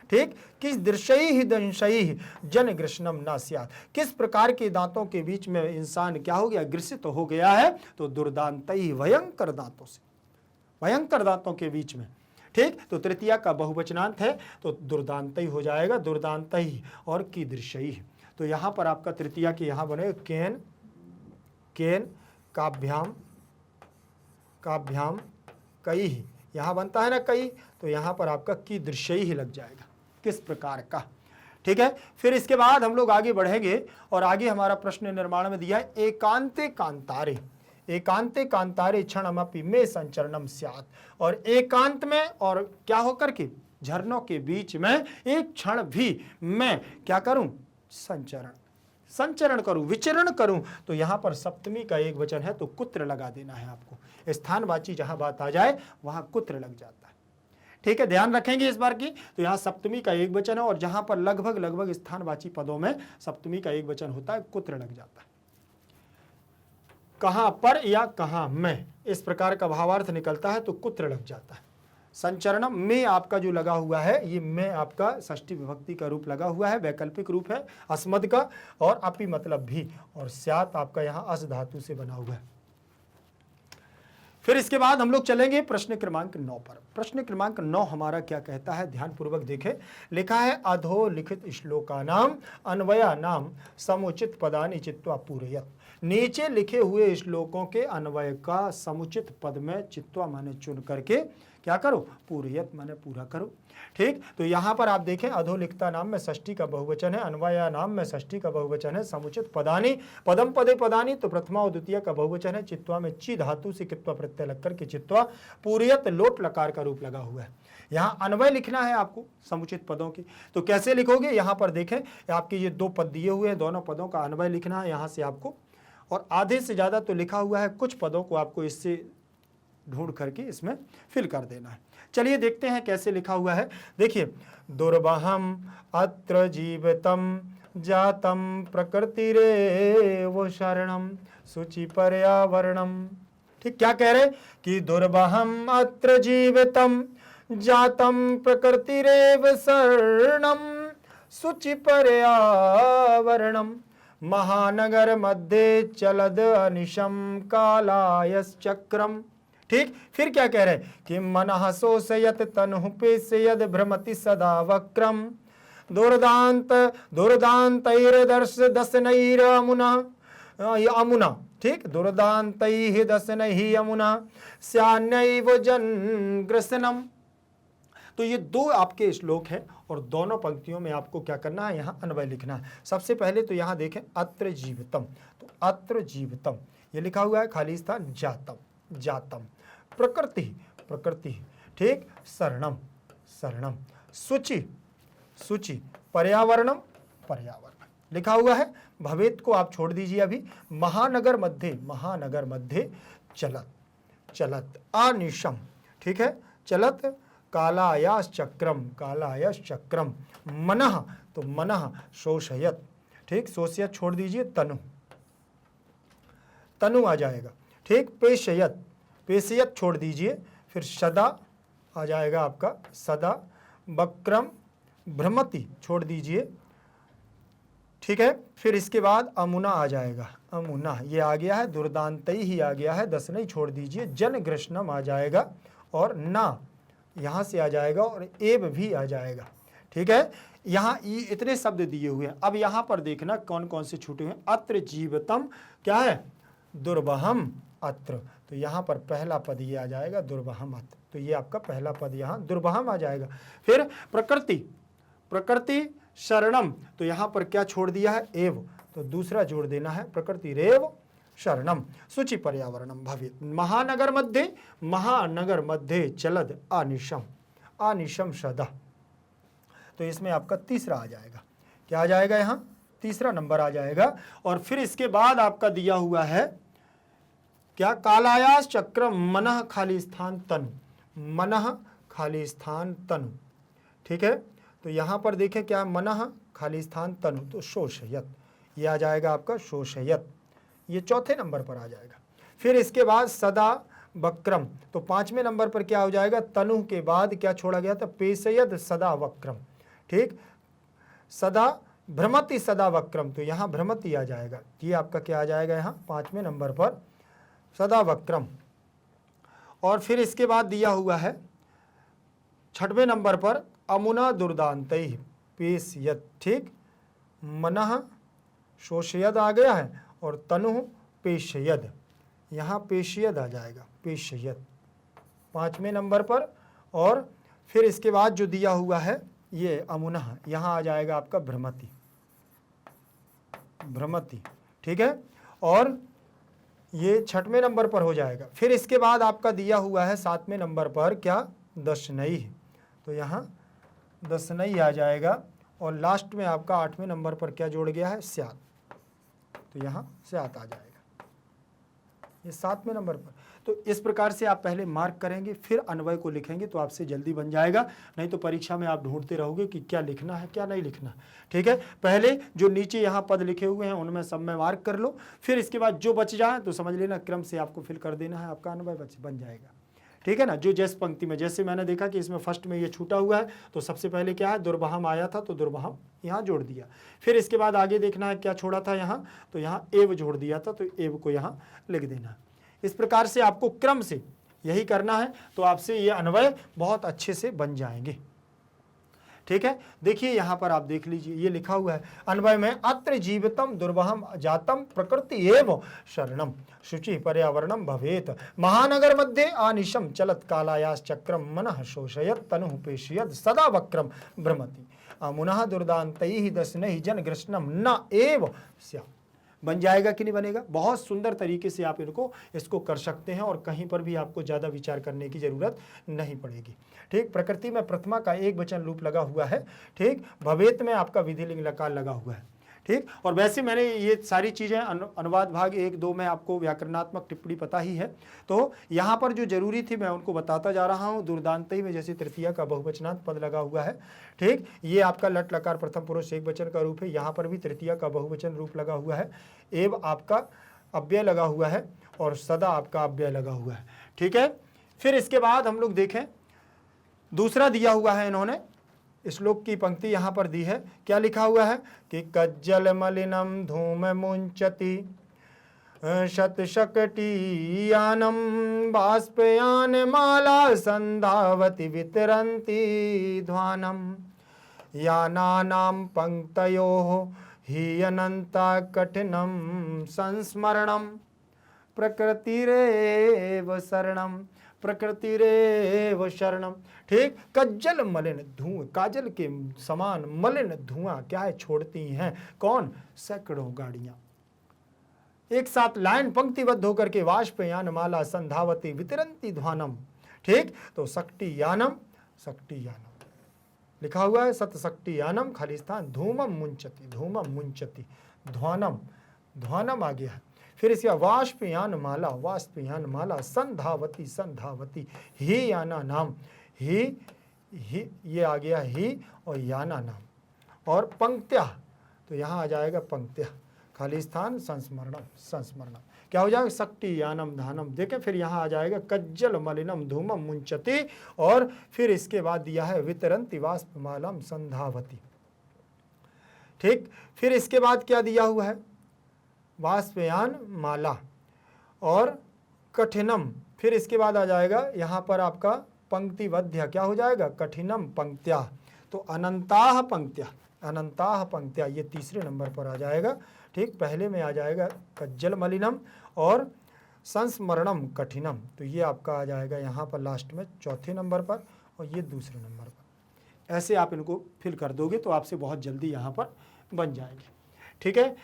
ठीक, किस दृश्यई ही दंशई जन ग्रसनम न स्यात्, किस प्रकार के दांतों के बीच में इंसान क्या हो गया? ग्रसित हो गया है। तो दुर्दांतई, भयंकर दांतों से, भयंकर दांतों के बीच में, ठीक, तो तृतीया का बहुवचनांत है तो दुर्दांतई हो जाएगा, दुर्दांतई और कीदृशई। तो यहां पर आपका तृतीया के यहां बने केन, केन काभ्याम, काभ्याम कई, यहां बनता है ना कई, तो यहां पर आपका कीदृशई ही लग जाएगा, किस प्रकार का। ठीक है, फिर इसके बाद हम लोग आगे बढ़ेंगे और आगे हमारा प्रश्न निर्माण में दिया है एकांते कांतारे, एकांते कांतारे क्षणमपि में संचरणम स्यात्, और एकांत में और क्या होकर के झरनों के बीच में एक क्षण भी मैं क्या करूं, संचरण, संचरण करूं, विचरण करूं। तो यहां पर सप्तमी का एक वचन है तो कुत्र लगा देना है आपको, स्थानवाची जहां बात आ जाए वहां कुत्र लग जाता है। ठीक है, ध्यान रखेंगे इस बार की। तो यहां सप्तमी का एक वचन है और जहां पर लगभग लगभग स्थानवाची पदों में सप्तमी का एक वचन होता है, कुत्र लग जाता है। कहां पर या कहां में, इस प्रकार का भावार्थ निकलता है तो कुत्र लग जाता है। संचरणम में आपका जो लगा हुआ है, ये में आपका षष्ठी विभक्ति का रूप लगा हुआ है, वैकल्पिक रूप है अस्मद का, और अपि मतलब भी, और स्यात् आपका यहां अस धातु से बना हुआ है। फिर इसके बाद हम लोग चलेंगे प्रश्न क्रमांक 9 पर। प्रश्न क्रमांक 9 हमारा क्या कहता है, ध्यान पूर्वक देखें। लिखा है अधोलिखित श्लोका नाम अन्वया नाम समुचित पदानि चित्वा पूरयत। नीचे लिखे हुए श्लोकों के अन्वय का समुचित पद में चित्वा माने चुन करके क्या करो, पूरयत माने पूरा करो। ठीक, तो यहां पर आप देखें अधोलिखिता नाम में षष्ठी का बहुवचन है, अन्वया नाम में षष्ठी का बहुवचन है, समुचित पदानी पदम पदे पदानी तो प्रथमा और द्वितीय का बहुवचन है, चित्वा में ची धातु से कित्वा प्रत्यय लग करके चित्वा, पूरयत लोट लकार का रूप लगा हुआ है। यहाँ अन्वय लिखना है आपको समुचित पदों की, तो कैसे लिखोगे, यहाँ पर देखें आपके ये दो पद दिए हुए हैं, दोनों पदों का अन्वय लिखना है यहाँ से आपको, और आधे से ज्यादा तो लिखा हुआ है, कुछ पदों को आपको इससे ढूंढ करके इसमें फिल कर देना है। चलिए देखते हैं कैसे लिखा हुआ है। देखिए, दुर्बहम अत्र जीवितम जातम प्रकृतिरेव शरणम शुचि पर्यावरणम। ठीक, क्या कह रहे कि दुर्बहम अत्र जीवितम जातम प्रकृतिरेव शरणम शुचि पर्यावरणम महानगर मध्ये चलद अनिशम कालायश्चक्रम। ठीक, फिर क्या कह रहे कि मनः शोषयत तनुः पेशयद भ्रमति सदा वक्रम दुर्दांत दुर्दांतैर्दर्श दशनैरमुना अमुना। ठीक, दुर्दांतैः दशनैः अमुना स्यान्नैव जनग्रसनम। तो ये दो आपके श्लोक हैं और दोनों पंक्तियों में आपको क्या करना है, यहाँ अन्वय लिखना है। सबसे पहले तो यहाँ देखें अत्र जीवितम, तो अत्र जीवितम ये लिखा हुआ है, खाली स्थान जातम, जातम प्रकृति, प्रकृति। ठीक, शरणम, शरणम शुचि, शुचि पर्यावरणम, पर्यावरण लिखा हुआ है। भवेत को आप छोड़ दीजिए अभी। महानगर मध्य, महानगर मध्य चलत, चलत अनिशम। ठीक है, चलत कालायास चक्रम, कालायास चक्रम मनः, तो मनः शोषयत। ठीक, शोषयत छोड़ दीजिए, तनु, तनु आ जाएगा। ठीक, पेशयत, पेशयत छोड़ दीजिए, फिर सदा आ जाएगा आपका, सदा वक्रम भ्रमति छोड़ दीजिए। ठीक है, फिर इसके बाद अमुना आ जाएगा, अमुना ये आ गया है, दुर्दांतई ही आ गया है, दसनई छोड़ दीजिए, जनग्रसनम आ जाएगा, और ना यहाँ से आ जाएगा, और एव भी आ जाएगा। ठीक है, यहाँ इतने शब्द दिए हुए हैं। अब यहाँ पर देखना कौन कौन से छूटे हुए हैं। अत्र जीवतम क्या है, दुर्बहम अत्र, तो यहाँ पर पहला पद ये आ जाएगा दुर्बहम अत्र, तो ये आपका पहला पद यहाँ दुर्बहम आ जाएगा। फिर प्रकृति, प्रकृति शरणम, तो यहाँ पर क्या छोड़ दिया है, एव, तो दूसरा जोड़ देना है, प्रकृति रेव शरणम शुचि पर्यावरणम भवेत्। महानगर मध्य, महानगर मध्य चलद अनिशम, अनिशम सदा, तो इसमें आपका तीसरा आ जाएगा। क्या आ जाएगा, यहाँ तीसरा नंबर आ जाएगा। और फिर इसके बाद आपका दिया हुआ है क्या, कालायास चक्रम मनः खाली स्थान तनु, मनः खाली स्थान तनु। ठीक है, तो यहाँ पर देखें क्या, मनः खाली स्थान तनु, तो शोषयत ये आ जाएगा आपका, शोषयत ये चौथे नंबर पर आ जाएगा। फिर इसके बाद सदा वक्रम, तो पांचवें नंबर पर क्या हो जाएगा, तनु के बाद क्या छोड़ा गया था, पेशयद सदा वक्रम। ठीक, सदा भ्रमति सदा वक्रम, तो यहाँ भ्रमति आ जाएगा, ये आपका क्या आ जाएगा यहाँ पांचवें नंबर पर, सदा वक्रम। और फिर इसके बाद दिया हुआ है छठवें नंबर पर अमुना दुर्दांतैः पेशयत्, ठीक, मनः शोषयद आ गया है और तनुः पेशयद, यहाँ पेशयद आ जाएगा, पेशयद 5वें नंबर पर। और फिर इसके बाद जो दिया हुआ है ये अमुनः, यहाँ आ जाएगा आपका भ्रमति, भ्रमति, ठीक है, और ये 6वें नंबर पर हो जाएगा। फिर इसके बाद आपका दिया हुआ है 7वें नंबर पर क्या, दशनैः, तो यहाँ दशनैः आ जाएगा। और लास्ट में आपका 8वें नंबर पर क्या जोड़ गया है, स्यात्, तो यहाँ स्यात् आ जाएगा, ये 7वें नंबर पर। तो इस प्रकार से आप पहले मार्क करेंगे, फिर अन्वय को लिखेंगे तो आपसे जल्दी बन जाएगा, नहीं तो परीक्षा में आप ढूंढते रहोगे कि क्या लिखना है क्या नहीं लिखना है, ठीक है। पहले जो नीचे यहाँ पद लिखे हुए हैं उनमें सब में मार्क कर लो, फिर इसके बाद जो बच जाए तो समझ लेना क्रम से आपको फिल कर देना है, आपका अन्वय बन जाएगा, ठीक है ना। जो जिस पंक्ति में, जैसे मैंने देखा कि इसमें फर्स्ट में ये छूटा हुआ है तो सबसे पहले क्या है, दुर्वहम आया था तो दुर्वहम यहाँ जोड़ दिया। फिर इसके बाद आगे देखना है क्या छोड़ा था यहाँ, तो यहाँ एव जोड़ दिया था तो एव को यहाँ लिख देना है। इस प्रकार से आपको क्रम से यही करना है तो आपसे ये अन्वय बहुत अच्छे से बन जाएंगे, ठीक है। देखिए यहाँ पर आप देख लीजिए, ये लिखा हुआ है अन्वय में, अत्र जीवितम दुर्वहम जातम प्रकृति एव शरणम शुचि पर्यावरणम भवेत, महानगर मध्ये आनिशम चलत कालायास चक्रम मनः शोषयत तनुः पेशयत सदा वक्रम भ्रमति अमुनः दुर्दान्तैः दशनैः जनग्रसनम न एव स्यात्। बन जाएगा कि नहीं बनेगा, बहुत सुंदर तरीके से आप इसको कर सकते हैं और कहीं पर भी आपको ज़्यादा विचार करने की ज़रूरत नहीं पड़ेगी, ठीक। प्रकृति में प्रथमा का एक वचन रूप लगा हुआ है, ठीक। भवेत में आपका विधिलिंग लकार लगा हुआ है, ठीक। और वैसे मैंने ये सारी चीज़ें अनुवाद भाग 1-2 में आपको व्याकरणात्मक टिप्पणी पता ही है, तो यहाँ पर जो जरूरी थी मैं उनको बताता जा रहा हूँ। दुर्दांतैः में जैसे तृतीया का बहुवचनांत पद लगा हुआ है, ठीक, ये आपका लट लकार प्रथम पुरुष एक वचन का रूप है, यहाँ पर भी तृतीया का बहुवचन रूप लगा हुआ है, एव आपका अव्यय लगा हुआ है और सदा आपका अव्यय लगा हुआ है, ठीक है। फिर इसके बाद हम लोग देखें, दूसरा दिया हुआ है इन्होंने, श्लोक की पंक्ति यहाँ पर दी है, क्या लिखा हुआ है कि कज्जल मलिनम धूम मुंचति शतशकटीयानम बाष्पयान माला संधावति वितरन्ति ध्वानम यानानां पंक्तयोः हि अनंता कठिनम संस्मरणम प्रकृतिरेव शरणम, प्रकृतिरेव शरणम, ठीक। कज्जल मलिन धुआं, काजल के समान मलिन धुआं क्या है, छोड़ती हैं कौन, सैकड़ों गाड़ियां एक साथ लाइन पंक्तिबद्ध होकर के, वाष्पयान माला संधावती वितरंती ध्वानम, ठीक। तो शक्ति यानम, शक्ति यानम लिखा हुआ है, सत शक्ति यानम खाली स्थान, धूमम मुंचति, धूमम मुंचति, ध्वानम, ध्वानम आ गया है। फिर इसका वाष्पयान माला, वाष्पयान माला, संधावती, संधावती, ही याना नाम, ही ये आ गया ही और याना नाम, और पंक्त्या, तो यहाँ आ जाएगा पंक्त्या खाली स्थान, संस्मरणम, संस्मरणम क्या हो जाएगा, शक्ति यानम धानम, देखें। फिर यहाँ आ जाएगा कज्जल मलिनम धूमम मुंचति, और फिर इसके बाद दिया है वितरन्ति वाष्पमालम संधावती, ठीक। फिर इसके बाद क्या दिया हुआ है, वाष्पयान माला और कठिनम, फिर इसके बाद आ जाएगा यहाँ पर आपका पंक्तिबद्ध, क्या हो जाएगा, कठिनम पंक्त्या, तो अनंताः पंक्त्या, अनंताः पंक्त्या ये तीसरे नंबर पर आ जाएगा, ठीक। पहले में आ जाएगा कज्जल मलिनम और संस्मरणम कठिनम, तो ये आपका आ जाएगा यहाँ पर लास्ट में चौथे नंबर पर और ये दूसरे नंबर पर। ऐसे आप इनको फिल कर दोगे तो आपसे बहुत जल्दी यहाँ पर बन जाएंगे, ठीक है।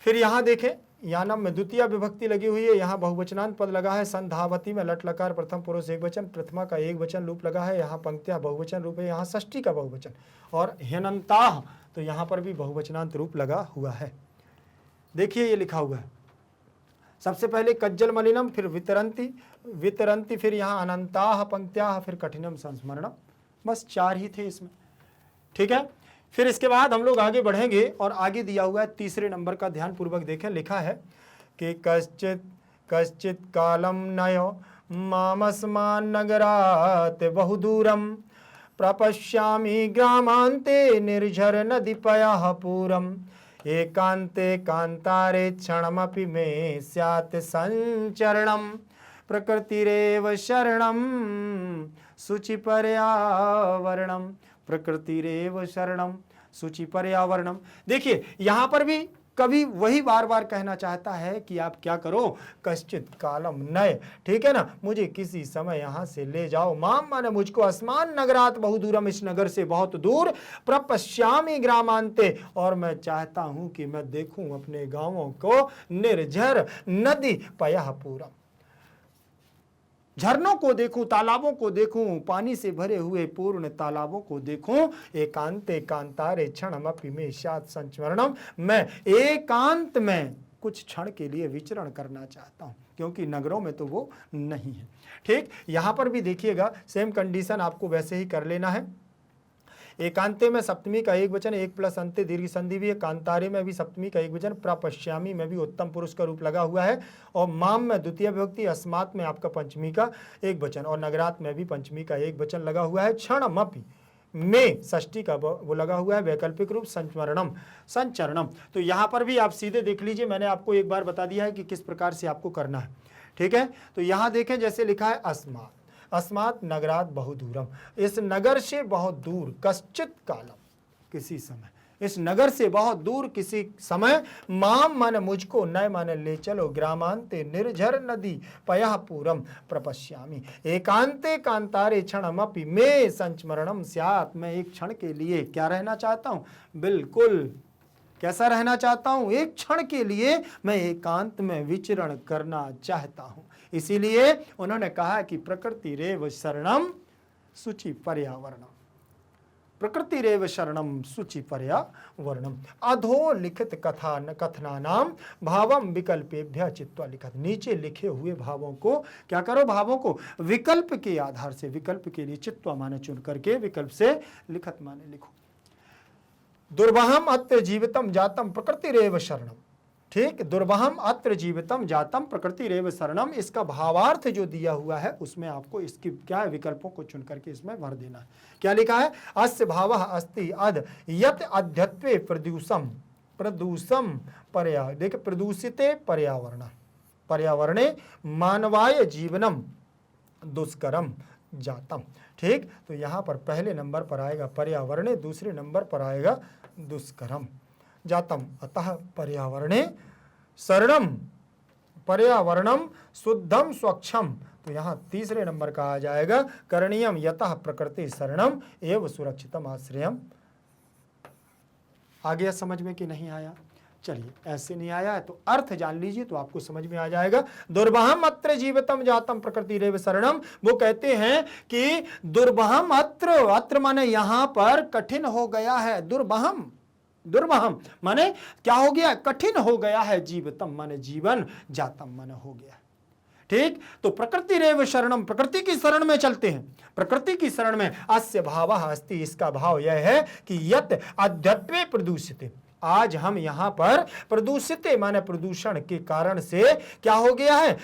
फिर यहाँ देखें, यानम में द्वितीय विभक्ति लगी हुई है, यहाँ बहुवचनांत पद लगा है, संधावती में लट लकार प्रथम पुरुष एक वचन, प्रथमा का एक वचन रूप लगा है, यहाँ पंक्तियाँ बहुवचन रूप है, यहाँ षष्ठी का बहुवचन, और ह्यनन्ताः तो यहाँ पर भी बहुवचनांत रूप लगा हुआ है। देखिए ये लिखा हुआ है, सबसे पहले कज्जल मलिनम, फिर वितरन्ति, वितरन्ति, फिर यहाँ अनंताः पंक्त्याः, फिर कठिनम संस्मरणम, बस 4 ही थे इसमें, ठीक है। फिर इसके बाद हम लोग आगे बढ़ेंगे और आगे दिया हुआ है तीसरे नंबर का, ध्यान पूर्वक देखें, लिखा है कि कश्चित कश्चित कालम नयो मामस्मान् नगरात् बहुदूरम प्रपश्यामि ग्रामान्ते निर्झर नदीपयः पूरम एकान्ते कान्तारे क्षणमपि मे स्यात् संचरणम प्रकृतिरेव शरणम शुचि पर्यावरणम प्रकृतिरेव शरणम शुचि पर्यावरणम। देखिए यहां पर भी कवि वही बार बार कहना चाहता है कि आप क्या करो, कश्चित कालम नय, ठीक है ना, मुझे किसी समय यहां से ले जाओ। माम माने मुझको, अस्मान नगरात बहुदूरम, इस नगर से बहुत दूर, प्रपश्यामि ग्रामांते, और मैं चाहता हूं कि मैं देखूं अपने गांवों को, निर्झर नदी पयः पूरम, झरनों को देखूं, तालाबों को देखूं, पानी से भरे हुए पूर्ण तालाबों को देखूं। एकांते कांतारे क्षणमपि मे स्यात् संस्मरणम, मैं एकांत में कुछ क्षण के लिए विचरण करना चाहता हूं, क्योंकि नगरों में तो वो नहीं है। ठीक, यहां पर भी देखिएगा सेम कंडीशन आपको वैसे ही कर लेना है। एकांते में सप्तमी का एक वचन, एक प्लस अंत्य दीर्घ संधि भी है। कांतारे में भी सप्तमी का एक वचन, प्रपश्यामी में भी उत्तम पुरुष का रूप लगा हुआ है, और माम में द्वितीय विभक्ति, अस्मात् में आपका पंचमी का एक वचन, और नगरात में भी पंचमी का एक वचन लगा हुआ है। क्षणमपि में षष्ठी का वो लगा हुआ है, वैकल्पिक रूप संचरणम संचरणम। तो यहाँ पर भी आप सीधे देख लीजिए, मैंने आपको एक बार बता दिया है कि किस प्रकार से आपको करना है। ठीक है, तो यहाँ देखें जैसे लिखा है अस्मात्, अस्मात् नगरात बहुदूरम, इस नगर से बहुत दूर, कश्चित कालम, किसी समय, इस नगर से बहुत दूर किसी समय, माम माने मुझको, नय माने ले चलो, ग्रामांते निर्झर नदी पयः पूरम प्रपश्यामि, एकांते कांतारे क्षणमपि मे संस्मरणम स्यात्, मैं एक क्षण के लिए क्या रहना चाहता हूं, बिल्कुल कैसा रहना चाहता हूं, एक क्षण के लिए मैं एकांत में विचरण करना चाहता हूं। इसीलिए उन्होंने कहा कि प्रकृतिरेव शरणम शुचि पर्यावरणम, प्रकृतिरेव शरणम शुचि पर्यावरणम, अधो लिखित कथनानाम भावम विकल्पेभ्य चित्वा लिखत, नीचे लिखे हुए भावों को क्या करो, भावों को विकल्प के आधार से, विकल्प के लिए चित्वा माने चुन करके, विकल्प से लिखत माने लिखो। दुर्वहम अत्र जीवितम जातम प्रकृतिरेव शरणम, ठीक, दुर्वहम अत्र जीवितम जातम प्रकृतिरेव शरणम, इसका भावार्थ जो दिया हुआ है उसमें आपको इसकी क्या है, विकल्पों को चुन करके इसमें भर देना है। क्या लिखा है, अस्य भावः अस्ति अद यत अध्यत्वे प्रदूषम, प्रदूषम पर्या, देखिए प्रदूषिते पर्यावरण, पर्यावरणे मानवाय जीवनम दुष्करम जातम। ठीक, तो यहाँ पर पहले नंबर पर आएगा पर्यावरणे, दूसरे नंबर पर आएगा दुष्करम जातम, अतः पर्यावरणे शरणम, पर्यावरणम शुद्धम स्वच्छम, तो यहाँ तीसरे नंबर का आ जाएगा करणीयम यतः प्रकृति शरणम एवं सुरक्षितम आश्रयम। आ गया समझ में कि नहीं आया? चलिए, ऐसे नहीं आया है तो अर्थ जान लीजिए तो आपको समझ में आ जाएगा। दुर्बहम अत्र जीवितम जातम प्रकृतिरेव शरणम, वो कहते हैं कि दुर्बहम अत्र, अत्र माने यहां पर कठिन हो गया है, दुर्बहम, दुर्बहम माने क्या हो गया, कठिन हो गया है, जीवितम माने जीवन, जातम माने हो गया। ठीक, तो प्रकृतिरेव शरणम, प्रकृति की शरण में चलते हैं, प्रकृति की शरण में। अस्य भावः अस्ति, इसका भाव यह है कि यत अध्यत्वे प्रदूषिते, आज हम यहां पर प्रदूषित माने प्रदूषण के कारण से क्या हो गया है,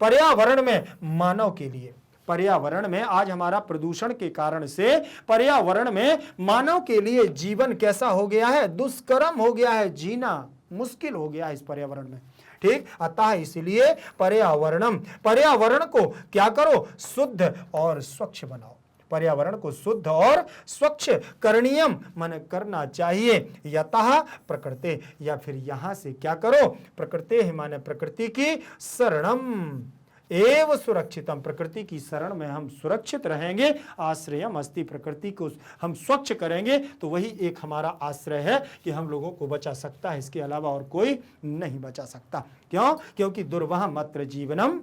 पर्यावरण में मानव के लिए, पर्यावरण में आज हमारा प्रदूषण के कारण से पर्यावरण में मानव के लिए जीवन कैसा हो गया है, दुष्करम हो गया है, जीना मुश्किल हो गया है इस पर्यावरण में। ठीक, अतः इसलिए पर्यावरणम, पर्यावरण को क्या करो, शुद्ध और स्वच्छ बनाओ, पर्यावरण को शुद्ध और स्वच्छ करणीयम मन करना चाहिए, यतः प्रकृति, या फिर यहां से क्या करो, प्रकृति माने प्रकृति की शरणम एव सुरक्षितम, प्रकृति की शरण में हम सुरक्षित रहेंगे, आश्रयम अस्ति, प्रकृति को हम स्वच्छ करेंगे तो वही एक हमारा आश्रय है कि हम लोगों को बचा सकता है, इसके अलावा और कोई नहीं बचा सकता। क्यों? क्योंकि दुर्वहम अत्र जीवनम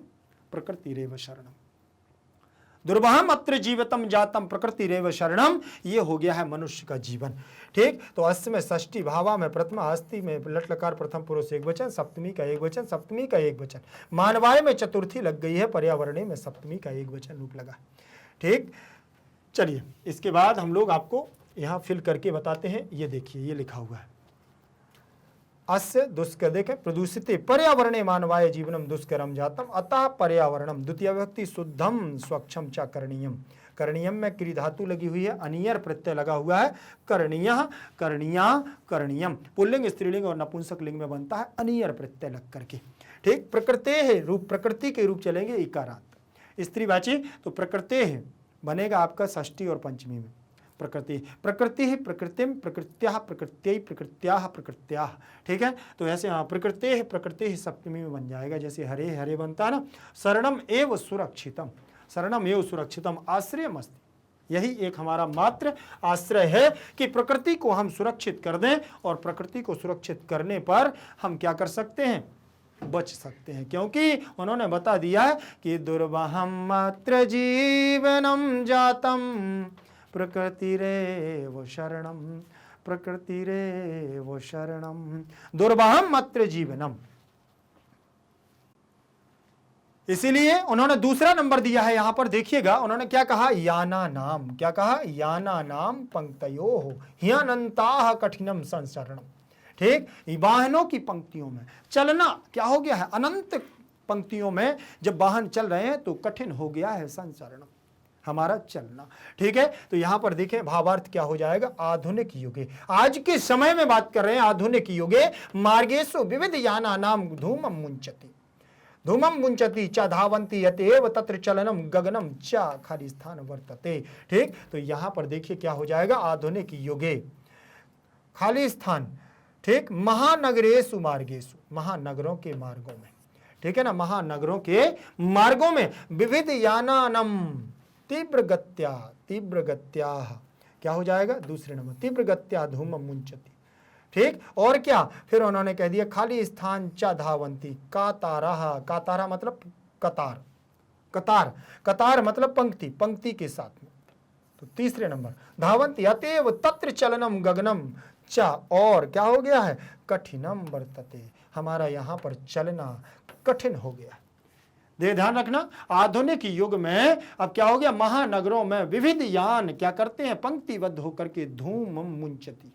प्रकृतिरेव शरणम, दुर्वहम अत्र जीवितम जातम प्रकृतिरेव शरणम, ये हो गया है मनुष्य का जीवन। ठीक, तो अस्य में षष्ठी, भावा में प्रथमा, हस्ती में लट लकार प्रथम पुरुष एक वचन, सप्तमी का एक वचन, सप्तमी का एक वचन, मानवाय में चतुर्थी लग गई है, पर्यावरणे में सप्तमी का एक वचन रूप लगा। ठीक, चलिए इसके बाद हम लोग आपको यहाँ फिल करके बताते हैं। ये देखिए, ये लिखा हुआ है अस्य दुष्कर, देखें प्रदूषित पर्यावरणे मानवाय जीवनम दुष्करम जातम, अतः पर्यावरणम, द्वितीय व्यक्ति शुद्धम स्वच्छम च करणीयम, करणीयम में क्री धातु लगी हुई है, अनियर प्रत्यय लगा हुआ है, करणीय, करणीया, करणीयम, पुल्लिंग स्त्रीलिंग और नपुंसक लिंग में बनता है अनियर प्रत्यय लग करके। ठीक, प्रकृते है रूप, प्रकृति के रूप चलेंगे इकारांत, स्त्रीवाची तो प्रकृते है, बनेगा आपका षष्ठी और पंचमी में। प्रकृति प्रकृति प्रकृतिम प्रकृत्या प्रकृत्यै प्रकृत्या प्रकृत्या, ठीक है। तो ऐसे हाँ प्रकृति प्रकृति सप्तमी में बन जाएगा, जैसे हरे हरे बनता है ना। शरणम एव सुरक्षितम, शरणम एव सुरक्षितम आश्रयमस्ति, यही एक हमारा मात्र आश्रय है कि प्रकृति को हम सुरक्षित कर दें, और प्रकृति को सुरक्षित करने पर हम क्या कर सकते हैं, बच सकते हैं, क्योंकि उन्होंने बता दिया है कि दुर्वहम मात्र जीवनम जातम प्रकृतिरेव शरणम, प्रकृतिरेव शरणम, दुर्वहम मात्र जीवनम। इसीलिए उन्होंने दूसरा नंबर दिया है यहां पर, देखिएगा उन्होंने क्या कहा, याना नाम, क्या कहा, याना नाम पंक्तयो ह्यनंताः कठिनम संसरणम, ठीक। वाहनों की पंक्तियों में चलना क्या हो गया है, अनंत पंक्तियों में जब वाहन चल रहे हैं तो कठिन हो गया है संसरणम, हमारा चलना, ठीक है। तो यहां पर देखें भावार्थ क्या हो जाएगा, आधुनिक युगे, आज के समय में बात कर रहे हैं, आधुनिक युगे मार्गेषु विविध याना नाम धूमम मुंचति, धूमम मुंचति च धावंती यतेव तत्र चलनम गगनम च खाली स्थान वर्तते, ठीक। तो यहां पर देखिए क्या हो जाएगा, आधुनिक युगे खाली स्थान, ठीक, महानगरेषु मार्गेषु, महानगरों के मार्गों में, ठीक है ना, महानगरों के मार्गों में विविध यानानम तीव्र गत्या, तीव्र गत्या क्या हो जाएगा, दूसरे नंबर तीव्र गत्या धूमम मुंचति, ठीक। और क्या, फिर उन्होंने कह दिया खाली स्थान च धावंती, कातारा, कातारा मतलब कतार, कतार, कतार मतलब पंक्ति, पंक्ति के साथ में, तो तीसरे नंबर धावंती अतएव तत्र चलनम गगनम च, और क्या हो गया है, कठिनम वर्तते, हमारा यहां पर चलना कठिन हो गया। दे ध्यान रखना, आधुनिक युग में अब क्या हो गया, महानगरों में विविध यान क्या करते हैं, पंक्तिबद्ध होकर के धूमम मुंचति,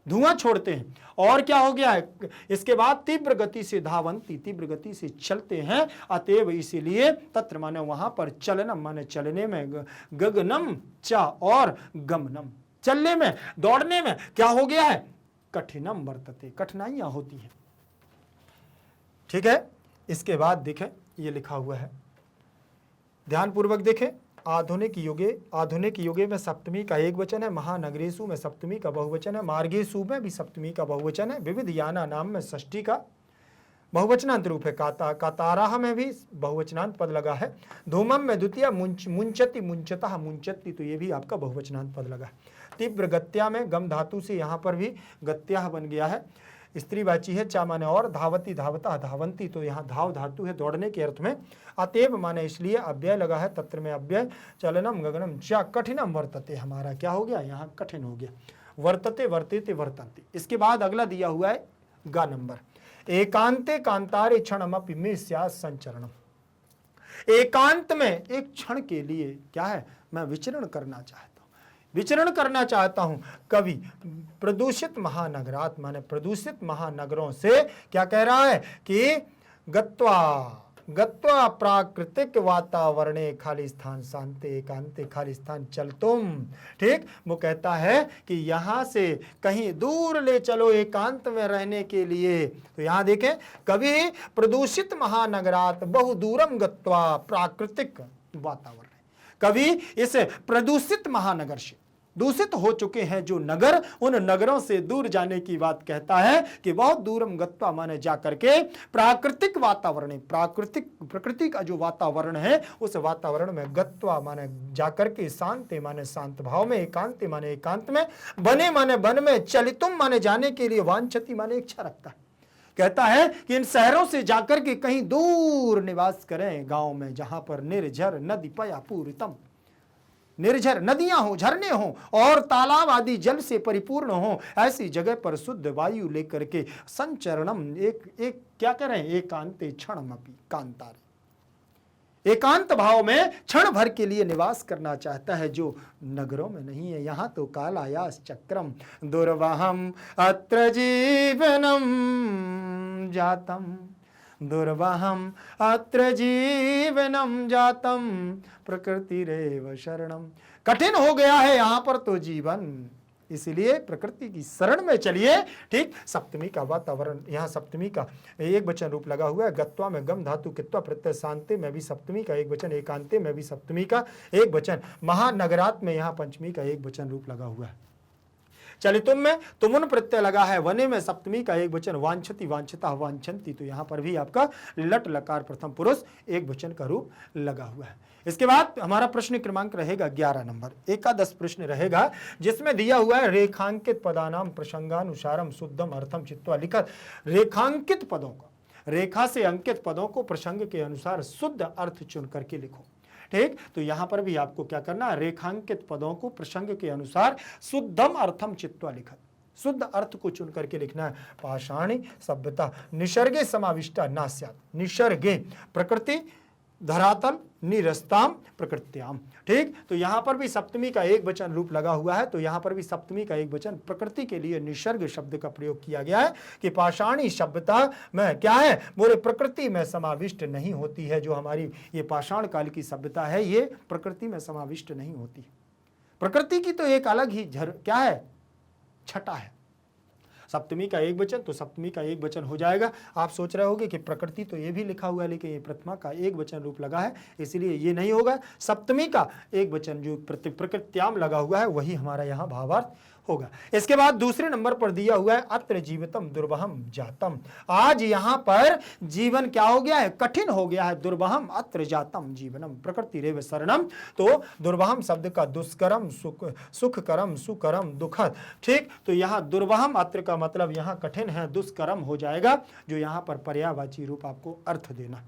धुआं छोड़ते हैं, और क्या हो गया है, इसके बाद तीव्र गति से धावंती, तीव्र गति से चलते हैं, अतएव इसीलिए तत्र माने वहां पर चलनम माने चलने में, गगनम च और गमनम चलने में, दौड़ने में क्या हो गया है, कठिनम वर्तते, कठिनाइयां होती हैं, ठीक है। इसके बाद देखें ये लिखा हुआ है, ध्यान पूर्वक देखें, आधुनिक युगे, आधुनिक युगे में सप्तमी का एक वचन है, महानगरेषु में सप्तमी का बहुवचन है, मार्गेषु में भी सप्तमी का बहुवचन है, विविध याना नाम में षष्ठी का बहुवचनांत रूप है, काताराह में भी बहुवचनांत पद लगा है, धूमम में द्वितीय, मुंचति मुंचतः मुंचति, तो ये भी आपका बहुवचनांत पद लगा है, तीव्र गत्या में गम धातु से यहाँ पर भी गत्या बन गया है, स्त्रीवाची है, चा माने और, धावती धावता धावंती, तो यहाँ धाव धातु है दौड़ने के अर्थ में, अतएव माने इसलिए अव्यय लगा है, तत्र में अव्यय, चलनम गगनम चा कठिनम वर्तते, हमारा क्या हो गया, यहाँ कठिन हो गया, वर्तते वर्तेते वर्तन्ते। इसके बाद अगला दिया हुआ है गा नंबर, एकांते कांतारे क्षणमपि मे स्यात् संचरणम, एकांत में एक क्षण के लिए क्या है, मैं विचरण करना चाहता हूं, विचरण करना चाहता हूं, कवि प्रदूषित महानगरात माने प्रदूषित महानगरों से क्या कह रहा है कि गत्वा गत्वा प्राकृतिक वातावरणे खाली स्थान शांति एकांते खाली स्थान चल तुम, ठीक। वो कहता है कि यहां से कहीं दूर ले चलो एकांत में रहने के लिए, तो यहां देखें, कवि प्रदूषित महानगरात बहुदूरम गत्वा प्राकृतिक वातावरण, कवि इस प्रदूषित महानगर से, दूषित हो चुके हैं जो नगर, उन नगरों से दूर जाने की बात कहता है कि बहुत दूरम गत्वा माने जाकर के प्राकृतिक वातावरण, प्राकृतिक प्रकृति का जो वातावरण है उस वातावरण में, गत्वा माने जाकर के, शांति माने शांत भाव में, एकांति माने एकांत में, बने माने वन में, चलितुम माने जाने के लिए, वांछति माने इच्छा रखता है, कहता है कि इन शहरों से जाकर के कहीं दूर निवास करें, गांव में जहां पर निर्झर नदी पया पूरितम, निर्झर नदियां हो, झरने हो और तालाब आदि जल से परिपूर्ण हो, ऐसी जगह पर शुद्ध वायु लेकर के संचरणम, एक क्या करें, एकांते क्षणमपि कांतारे, एकांत भाव में क्षण भर के लिए निवास करना चाहता है, जो नगरों में नहीं है। यहाँ तो कालायास चक्रम दुर्वहम अत्र जीवनम जातम, दुर्वहम अत्र जीवनम जातम प्रकृतिरेव शरणम, कठिन हो गया है यहाँ पर तो जीवन, इसीलिए प्रकृति की शरण में चलिए। ठीक, सप्तमी का वातावरण, यहाँ सप्तमी का एक वचन रूप लगा हुआ है। गत्वा में गम धातु कित्वा प्रत्यय शांति में भी सप्तमी का एक वचन, एकांते में भी सप्तमी का एक वचन, महानगरात में यहाँ पंचमी का एक वचन रूप लगा हुआ है। चलितुम में तुमुन प्रत्यय लगा है, वने में सप्तमी का एक वचन, वांछति वांछता वांछन्ति, तो यहाँ पर भी आपका लट लकार प्रथम पुरुष एक वचन का रूप लगा हुआ है। इसके बाद हमारा प्रश्न क्रमांक रहेगा 11 नंबर, एकादश प्रश्न रहेगा, जिसमें दिया हुआ है रेखांकित पदानाम प्रसंगानुसारम शुद्धम अर्थम चित्वा लिखत। रेखांकित पदों को, रेखा से अंकित पदों को प्रसंग के अनुसार शुद्ध अर्थ चुन करके लिखो। ठीक, तो यहां पर भी आपको क्या करना है, रेखांकित पदों को प्रसंग के अनुसार शुद्धम अर्थम चित्वा लिखत, शुद्ध अर्थ को चुन करके लिखना है। पाषाणी सभ्यता निसर्गे समाविष्टा ना स्यात्, निसर्गे प्रकृति, धरातल, निरस्ताम प्रकृत्याम। ठीक, तो यहां पर भी सप्तमी का एक वचन रूप लगा हुआ है, तो यहां पर भी सप्तमी का एक वचन प्रकृति के लिए निसर्ग शब्द का प्रयोग किया गया है कि पाषाणी सभ्यता में क्या है, बोले प्रकृति में समाविष्ट नहीं होती है। जो हमारी ये पाषाण काल की सभ्यता है ये प्रकृति में समाविष्ट नहीं होती। प्रकृति की तो एक अलग ही क्या है, छटा है। सप्तमी का एक वचन, तो सप्तमी का एक वचन हो जाएगा। आप सोच रहे होगे कि प्रकृति तो ये भी लिखा हुआ है, लेकिन ये प्रथमा का एक वचन रूप लगा है, इसलिए ये नहीं होगा। सप्तमी का एक वचन जो प्रकृत्याम लगा हुआ है वही हमारा यहाँ भावार्थ होगा। इसके बाद दूसरे नंबर पर दिया हुआ है अत्र जीवितम दुर्वहम जातम। आज यहाँ पर जीवन क्या हो गया है, कठिन हो गया है। दुर्वहम अत्र जातम जीवनम प्रकृति रेव शरणम, तो दुर्वहम शब्द का दुष्करम सुखकरम सुकरम दुखद। ठीक, तो यहाँ दुर्वहम अत्र का मतलब यहाँ कठिन है, दुष्करम हो जाएगा, जो यहाँ पर पर्यायवाची रूप आपको अर्थ देना।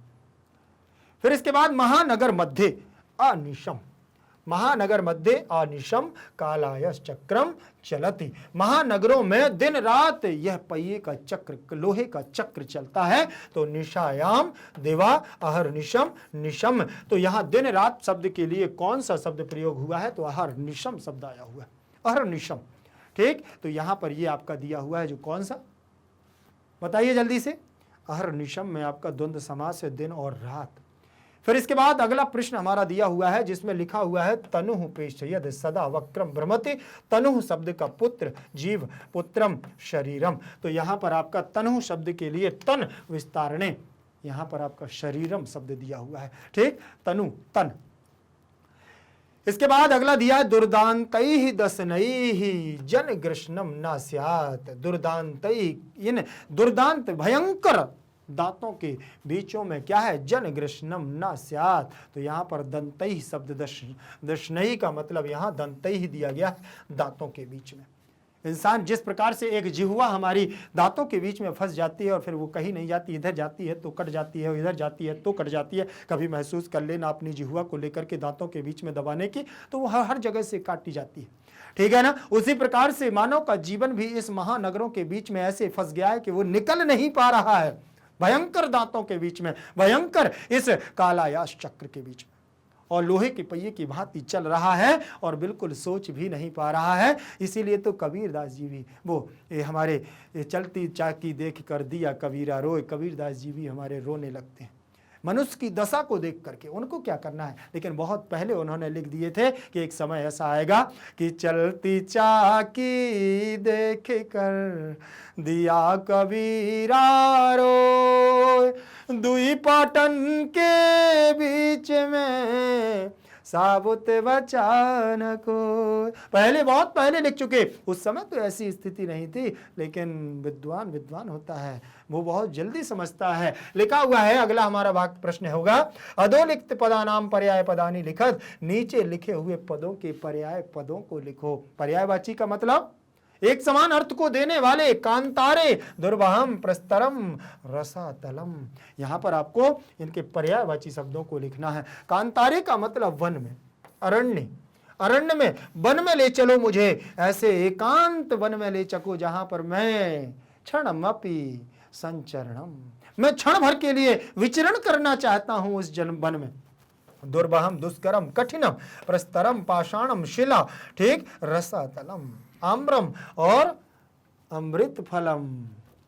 फिर इसके बाद महानगर मध्य अनिशम, महानगर मध्य अनिशम कालायस चक्रम चलती। महानगरों में दिन रात यह पहिए का चक्र, लोहे का चक्र चलता है। तो निशायाम दिवा अहर्निशम निशम, तो यहाँ दिन रात शब्द के लिए कौन सा शब्द प्रयोग हुआ है, तो अहर्निशम शब्द आया हुआ है, अहर्निशम। ठीक, तो यहाँ पर ये आपका दिया हुआ है जो कौन सा, बताइए जल्दी से। अहर्निशम में आपका द्वंद्व समास है, दिन और रात। फिर इसके बाद अगला प्रश्न हमारा दिया हुआ है जिसमें लिखा हुआ है तनुः प्रेषयद सदा वक्रम भ्रमति। तनुः शब्द का पुत्र, जीव, पुत्रम शरीरम, तो यहाँ पर आपका तनुः शब्द के लिए तन विस्तारणे, यहाँ पर आपका शरीरम शब्द दिया हुआ है। ठीक, तनु तन। इसके बाद अगला दिया है दुर्दांतैः दशनैः जन ग्रशनम न स्यात्। दुर्दांतैः, इन दुर्दांत भयंकर दांतों के बीचों में क्या है, जन ग्रशनम न स्यात्, तो यहाँ पर दंतैः शब्द दशनैः का मतलब यहाँ दंतैः दिया गया दांतों के बीच में। इंसान जिस प्रकार से एक जिह्वा हमारी दांतों के बीच में फंस जाती है और फिर वो कहीं नहीं जाती, इधर जाती है तो कट जाती है, इधर जाती है तो कट जाती है। कभी महसूस कर लेना अपनी जिह्वा को लेकर के दांतों के बीच में दबाने की, तो वो हर जगह से काटी जाती है। ठीक है ना, उसी प्रकार से मानव का जीवन भी इस महानगरों के बीच में ऐसे फंस गया है कि वो निकल नहीं पा रहा है, भयंकर दांतों के बीच में, भयंकर इस कालायास चक्र के बीच में, और लोहे के पहिए की भांति चल रहा है और बिल्कुल सोच भी नहीं पा रहा है। इसीलिए तो कबीरदास जी भी वो हमारे चलती चाकी देख कर दिया कबीरा रोए, कबीरदास जी भी हमारे रोने लगते हैं मनुष्य की दशा को देख करके। उनको क्या करना है, लेकिन बहुत पहले उन्होंने लिख दिए थे कि एक समय ऐसा आएगा कि चलती चाकी देख कर दिया कबीरा रोए, दुई पाटन के बीच में साबुत बचान को। पहले, बहुत पहले लिख चुके। उस समय तो ऐसी स्थिति नहीं थी, लेकिन विद्वान होता है, वो बहुत जल्दी समझता है। लिखा हुआ है, अगला हमारा वाक्य प्रश्न होगा अधोलिखित पदानाम पर्याय पदानी लिखत। नीचे लिखे हुए पदों के पर्याय पदों को लिखो। पर्यायवाची का मतलब एक समान अर्थ को देने वाले। कांतारे दुर्वहम प्रस्तरम रसातलम, यहाँ पर आपको इनके पर्यायवाची शब्दों को लिखना है। कांतारे का मतलब वन में, अरण्य, अरण्य में, वन में ले चलो मुझे, ऐसे एकांत वन में ले चको जहां पर मैं क्षणमपि संचरणम, मैं क्षण भर के लिए विचरण करना चाहता हूं उस वन में। दुर्वहम दुष्करम कठिनम प्रस्तरम पाषाणम शिला। ठीक, रसातलम आम्रम और अमृत फलम,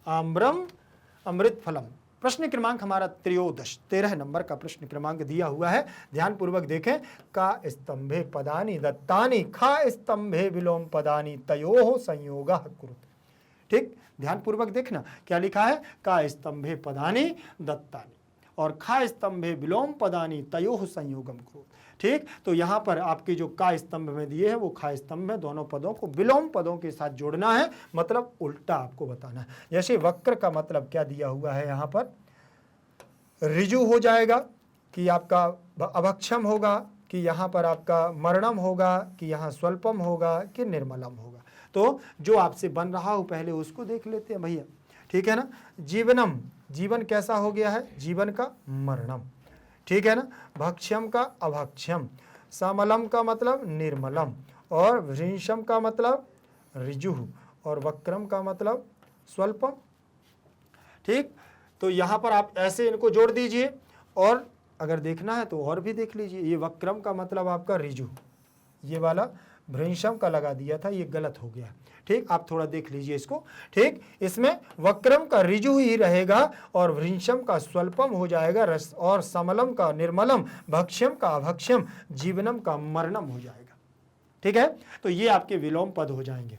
आम्रम अमृत फलम, प्रश्न क्रमांक हमारा 13 नंबर का प्रश्न क्रमांक दिया हुआ है, ध्यान पूर्वक देखें। का स्तंभे पदानि दत्तानि खा स्तंभे विलोम पदानि तयोः संयोगः कुरुत। ठीक, ध्यान पूर्वक देखना क्या लिखा है, का स्तंभे पदानि दत्तानि और खा स्तंभे विलोम पदानि तयोः संयोगम कुरुत। ठीक, तो यहां पर आपके जो का स्तंभ में दिए हैं वो खा स्तंभ में दोनों पदों को विलोम पदों के साथ जोड़ना है, मतलब उल्टा आपको बताना है। जैसे वक्र का मतलब क्या दिया हुआ है यहां पर, ऋजु हो जाएगा कि आपका अभक्षम होगा, कि यहाँ पर आपका मरणम होगा, कि यहाँ स्वल्पम होगा, कि निर्मलम होगा। तो जो आपसे बन रहा हो पहले उसको देख लेते हैं भैया, ठीक है ना। जीवनम, जीवन कैसा हो गया है, जीवन का मरणम, ठीक है ना। भक्ष्यम का अभक्ष्यम, समलम का मतलब निर्मलम, और वृंशम का मतलब ऋजुः, और वक्रम का मतलब स्वल्पम। ठीक, तो यहाँ पर आप ऐसे इनको जोड़ दीजिए, और अगर देखना है तो और भी देख लीजिए। ये वक्रम का मतलब आपका ऋजु, ये वाला भृंशम का लगा दिया था, ये गलत हो गया। ठीक, आप थोड़ा देख लीजिए इसको। ठीक, इसमें वक्रम का ऋजु ही रहेगा और वृंशम का स्वल्पम हो जाएगा, और समलम का निर्मलम, भक्ष्यम का अभक्ष्यम, जीवनम का मरणम हो जाएगा। ठीक है, तो ये आपके विलोम पद हो जाएंगे।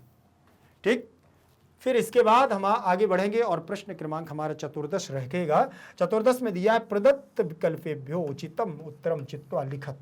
ठीक, फिर इसके बाद हम आगे बढ़ेंगे और प्रश्न क्रमांक हमारा 14 रहेगा। 14 में दिया है प्रदत्त विकल्पेभ्यो उचितम उत्तरम चित्वा लिखत।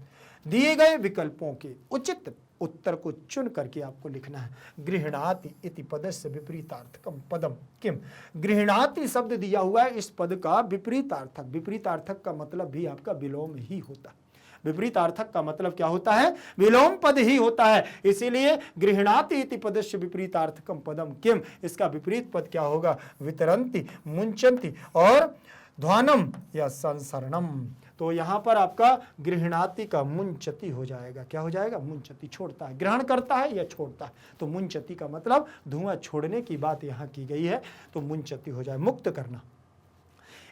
दिए गए विकल्पों के उचित उत्तर को चुन करके आपको लिखना है। गृह्णाति इति पदस्य विपरीतार्थकम पदम किम। गृह्णाति शब्द दिया हुआ है, इस पद का विपरीतार्थक, विपरीतार्थक का मतलब भी आपका विलोम ही होता है। विपरीतार्थक का मतलब क्या होता है, विलोम पद ही होता है। इसीलिए गृह्णाति इति पदस्य विपरीतार्थकम पदम किम, इसका विपरीत पद क्या होगा, वितरन्ति, मुंचन्ति और ध्वानम या संसरणम। तो यहां पर आपका गृह्णाति का मुंचति हो जाएगा। क्या हो जाएगा, मुंचति, छोड़ता है, ग्रहण करता है या छोड़ता है। तो मुंचति का मतलब धुआं छोड़ने की बात यहां की गई है, तो मुंचति हो जाए, मुक्त करना।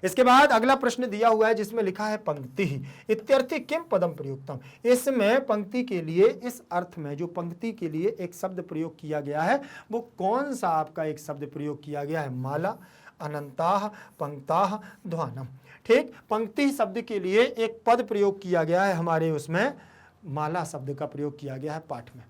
इसके बाद अगला प्रश्न दिया हुआ है जिसमें लिखा है पंक्ति ही इत्यर्थी किम पदम प्रयुक्तम। इसमें पंक्ति के लिए, इस अर्थ में जो पंक्ति के लिए एक शब्द प्रयोग किया गया है वो कौन सा आपका एक शब्द प्रयोग किया गया है, माला, अनंताह, पंक्ताह, ध्वानम। ठीक, पंक्ति शब्द के लिए एक पद प्रयोग किया गया है, हमारे उसमें माला शब्द का प्रयोग किया गया है पाठ में।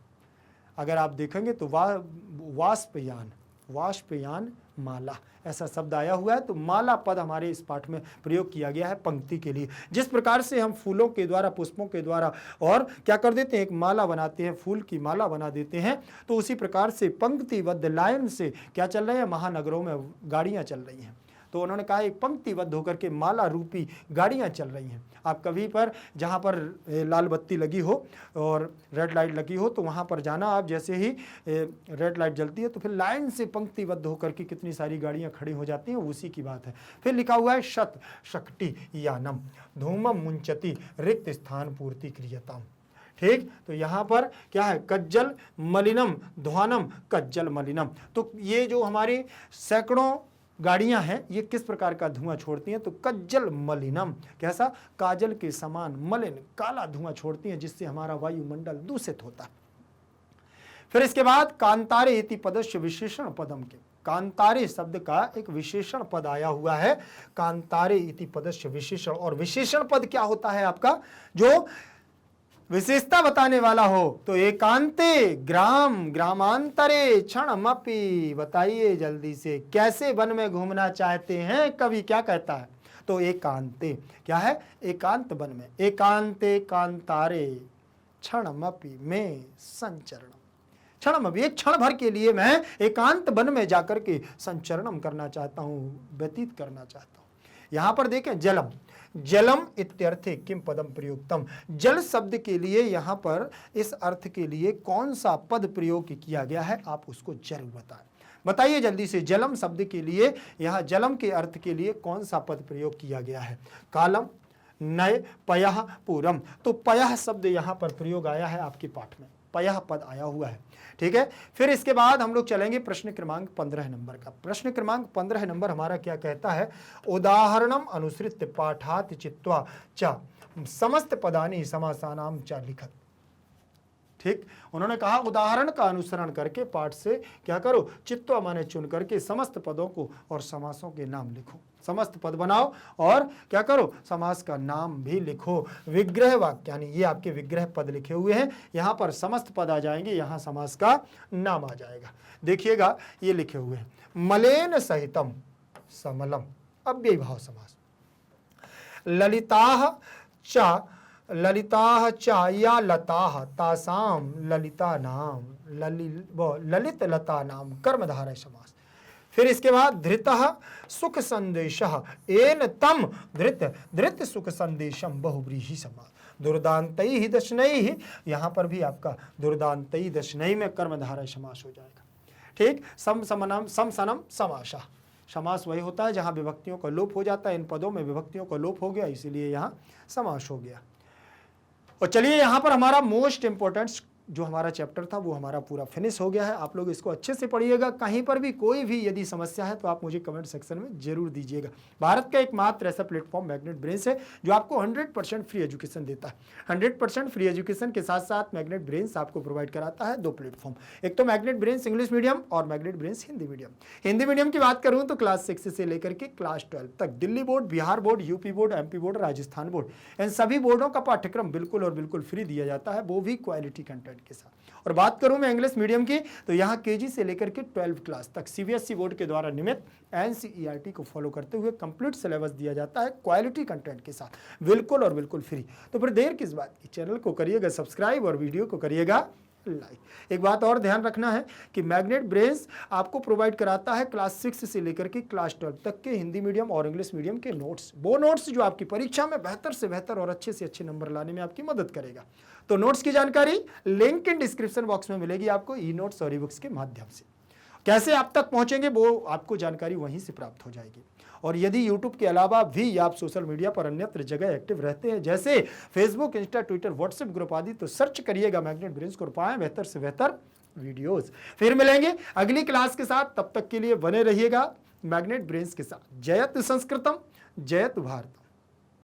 अगर आप देखेंगे तो वाष्पयान, वाष्पयान माला ऐसा शब्द आया हुआ है, तो माला पद हमारे इस पाठ में प्रयोग किया गया है पंक्ति के लिए। जिस प्रकार से हम फूलों के द्वारा, पुष्पों के द्वारा और क्या कर देते हैं, एक माला बनाते हैं, फूल की माला बना देते हैं, तो उसी प्रकार से पंक्तिबद्ध लाइन से क्या चल रहे हैं, महानगरों में गाड़ियां चल रही हैं। तो उन्होंने कहा एक पंक्तिबद्ध होकर के माला रूपी गाड़ियां चल रही हैं। आप कभी पर जहां पर लाल बत्ती लगी हो और रेड लाइट लगी हो तो वहां पर जाना, आप जैसे ही रेड लाइट जलती है तो फिर लाइन से पंक्तिबद्ध होकर के कितनी सारी गाड़ियां खड़ी हो जाती हैं, उसी की बात है। फिर लिखा हुआ है शत शक्ति यानम धूमम मुंचति रिक्त स्थान पूर्ति क्रियताम। ठीक, तो यहाँ पर क्या है, कज्जल मलिनम ध्वानम कज्जल मलिनम। तो ये जो हमारी सैकड़ों गाड़ियां हैं ये किस प्रकार का धुआं छोड़ती हैं, तो कज्जल मलिनम, कैसा, काजल के समान मलिन काला धुआं छोड़ती हैं, जिससे हमारा वायुमंडल दूषित होता है। फिर इसके बाद कांतारे इति पदस्य विशेषण पदम के, कांतारे शब्द का एक विशेषण पद आया हुआ है, कांतारे इति पदस्य विशेषण। और विशेषण पद क्या होता है आपका, जो विशेषता बताने वाला हो। तो एकांते ग्राम ग्रामांतरे क्षणमपि, बताइए जल्दी से, कैसे वन में घूमना चाहते हैं कवि, क्या कहता है, तो एकांते क्या है, एकांत वन में, एकांते कांतारे क्षणमपि में संचरणम, क्षणमपि एक क्षण भर के लिए मैं एकांत वन में जाकर के संचरणम करना चाहता हूँ, व्यतीत करना चाहता हूँ। यहां पर देखें जलम, जलम इत्यर्थे किम पदम प्रयुक्तम। जल शब्द के लिए यहां पर इस अर्थ के लिए कौन सा पद प्रयोग किया गया है, आप उसको जरूर बताएं। बताइए जल्दी से, जलम शब्द के लिए यहां जलम के अर्थ के लिए कौन सा पद प्रयोग किया गया है, कालम, नय, पयः, पूरम। तो पयः शब्द यहां पर प्रयोग आया है आपके पाठ में, पयः पद आया हुआ है। ठीक है, फिर इसके बाद हम लोग चलेंगे प्रश्न क्रमांक 15 नंबर का। प्रश्न क्रमांक 15 नंबर हमारा क्या कहता है, उदाहरणम अनुसृत्य पाठात चित्वा च समस्त पदानि समासानाम च लिखत। ठीक, उन्होंने कहा उदाहरण का अनुसरण करके पाठ से क्या करो, चित्वा माने चुन करके समस्त पदों को और समासों के नाम लिखो। समस्त पद बनाओ और क्या करो, समास का नाम भी लिखो। विग्रह वाक्य यानी ये आपके विग्रह पद लिखे हुए हैं, यहां पर समस्त पद आ जाएंगे, यहां समास का नाम आ जाएगा। देखिएगा ये लिखे हुए हैं, मलेन सहितम समलम, अव्ययीभाव समास। ललिताः च या लताः तासाम ललिता नाम, ललित लता नाम कर्मधारय समास। फिर इसके बाद धृतः सुख संदेशः एन तम धृत सुख संदेशम बहुव्रीहि समास। दुर्दान्तैः दशनैः, यहां पर भी आपका दुर्दान्तैः दशनैः में कर्मधारय समास हो जाएगा। ठीक, सम समनम समसनम समासः, समास वही होता है जहां विभक्तियों का लोप हो जाता है। इन पदों में विभक्तियों का लोप हो गया, इसीलिए यहां समास हो गया। और चलिए यहां पर हमारा मोस्ट इंपॉर्टेंट जो हमारा चैप्टर था वो हमारा पूरा फिनिश हो गया है। आप लोग इसको अच्छे से पढ़िएगा, कहीं पर भी कोई भी यदि समस्या है तो आप मुझे कमेंट सेक्शन में जरूर दीजिएगा। भारत का एकमात्र ऐसा प्लेटफॉर्म मैग्नेट ब्रेन्स है जो आपको 100% फ्री एजुकेशन देता है। 100% फ्री एजुकेशन के साथ साथ मैग्नेट ब्रेन्स आपको प्रोवाइड कराता है 2 प्लेटफॉर्म, एक तो मैग्नेट ब्रेन्स इंग्लिश मीडियम और magnet brains Hindi medium. Hindi medium की बात करूँ तो क्लास 6 से लेकर के क्लास 12 तक Delhi board, Bihar board, UP board, MP board, Rajasthan board, इन सभी बोर्डों का पाठ्यक्रम बिल्कुल और बिल्कुल फ्री दिया जाता है, वो भी क्वालिटी कंटेंट के साथ। और बात करूं मैं इंग्लिश मीडियम की तो यहाँ KG से लेकर के 12 क्लास तक CBSE बोर्ड के द्वारा नियमित NCERT को फॉलो करते हुए कंप्लीट सिलेबस दिया जाता है क्वालिटी कंटेंट के साथ, बिल्कुल और बिल्कुल फ्री। तो फिर देर किस बात की, चैनल को करिएगा सब्सक्राइब और वीडियो को करिएगा लाइक। एक बात और ध्यान रखना है कि मैग्नेट ब्रेन्स आपको प्रोवाइड कराता है क्लास 6 से लेकर के क्लास 12 तक के हिंदी मीडियम और इंग्लिश मीडियम के नोट्स, वो नोट्स जो आपकी परीक्षा में बेहतर से बेहतर और अच्छे से अच्छे नंबर लाने में आपकी मदद करेगा। तो नोट्स की जानकारी लिंक इन डिस्क्रिप्शन बॉक्स में मिलेगी आपको, ई नोट्स और ई बुक्स के माध्यम से। कैसे आप तक पहुंचेंगे वो आपको जानकारी वहीं से प्राप्त हो जाएगी। और यदि YouTube के अलावा भी आप सोशल मीडिया पर अन्यत्र जगह एक्टिव रहते हैं जैसे Facebook, Insta, Twitter, WhatsApp group आदि, तो सर्च करिएगा मैग्नेट ब्रेन्स को, पाएं बेहतर से बेहतर वीडियोस। फिर मिलेंगे अगली क्लास के साथ, तब तक के लिए बने रहिएगा मैग्नेट ब्रेन्स के साथ। जयतु संस्कृतम, जयतु भारतम।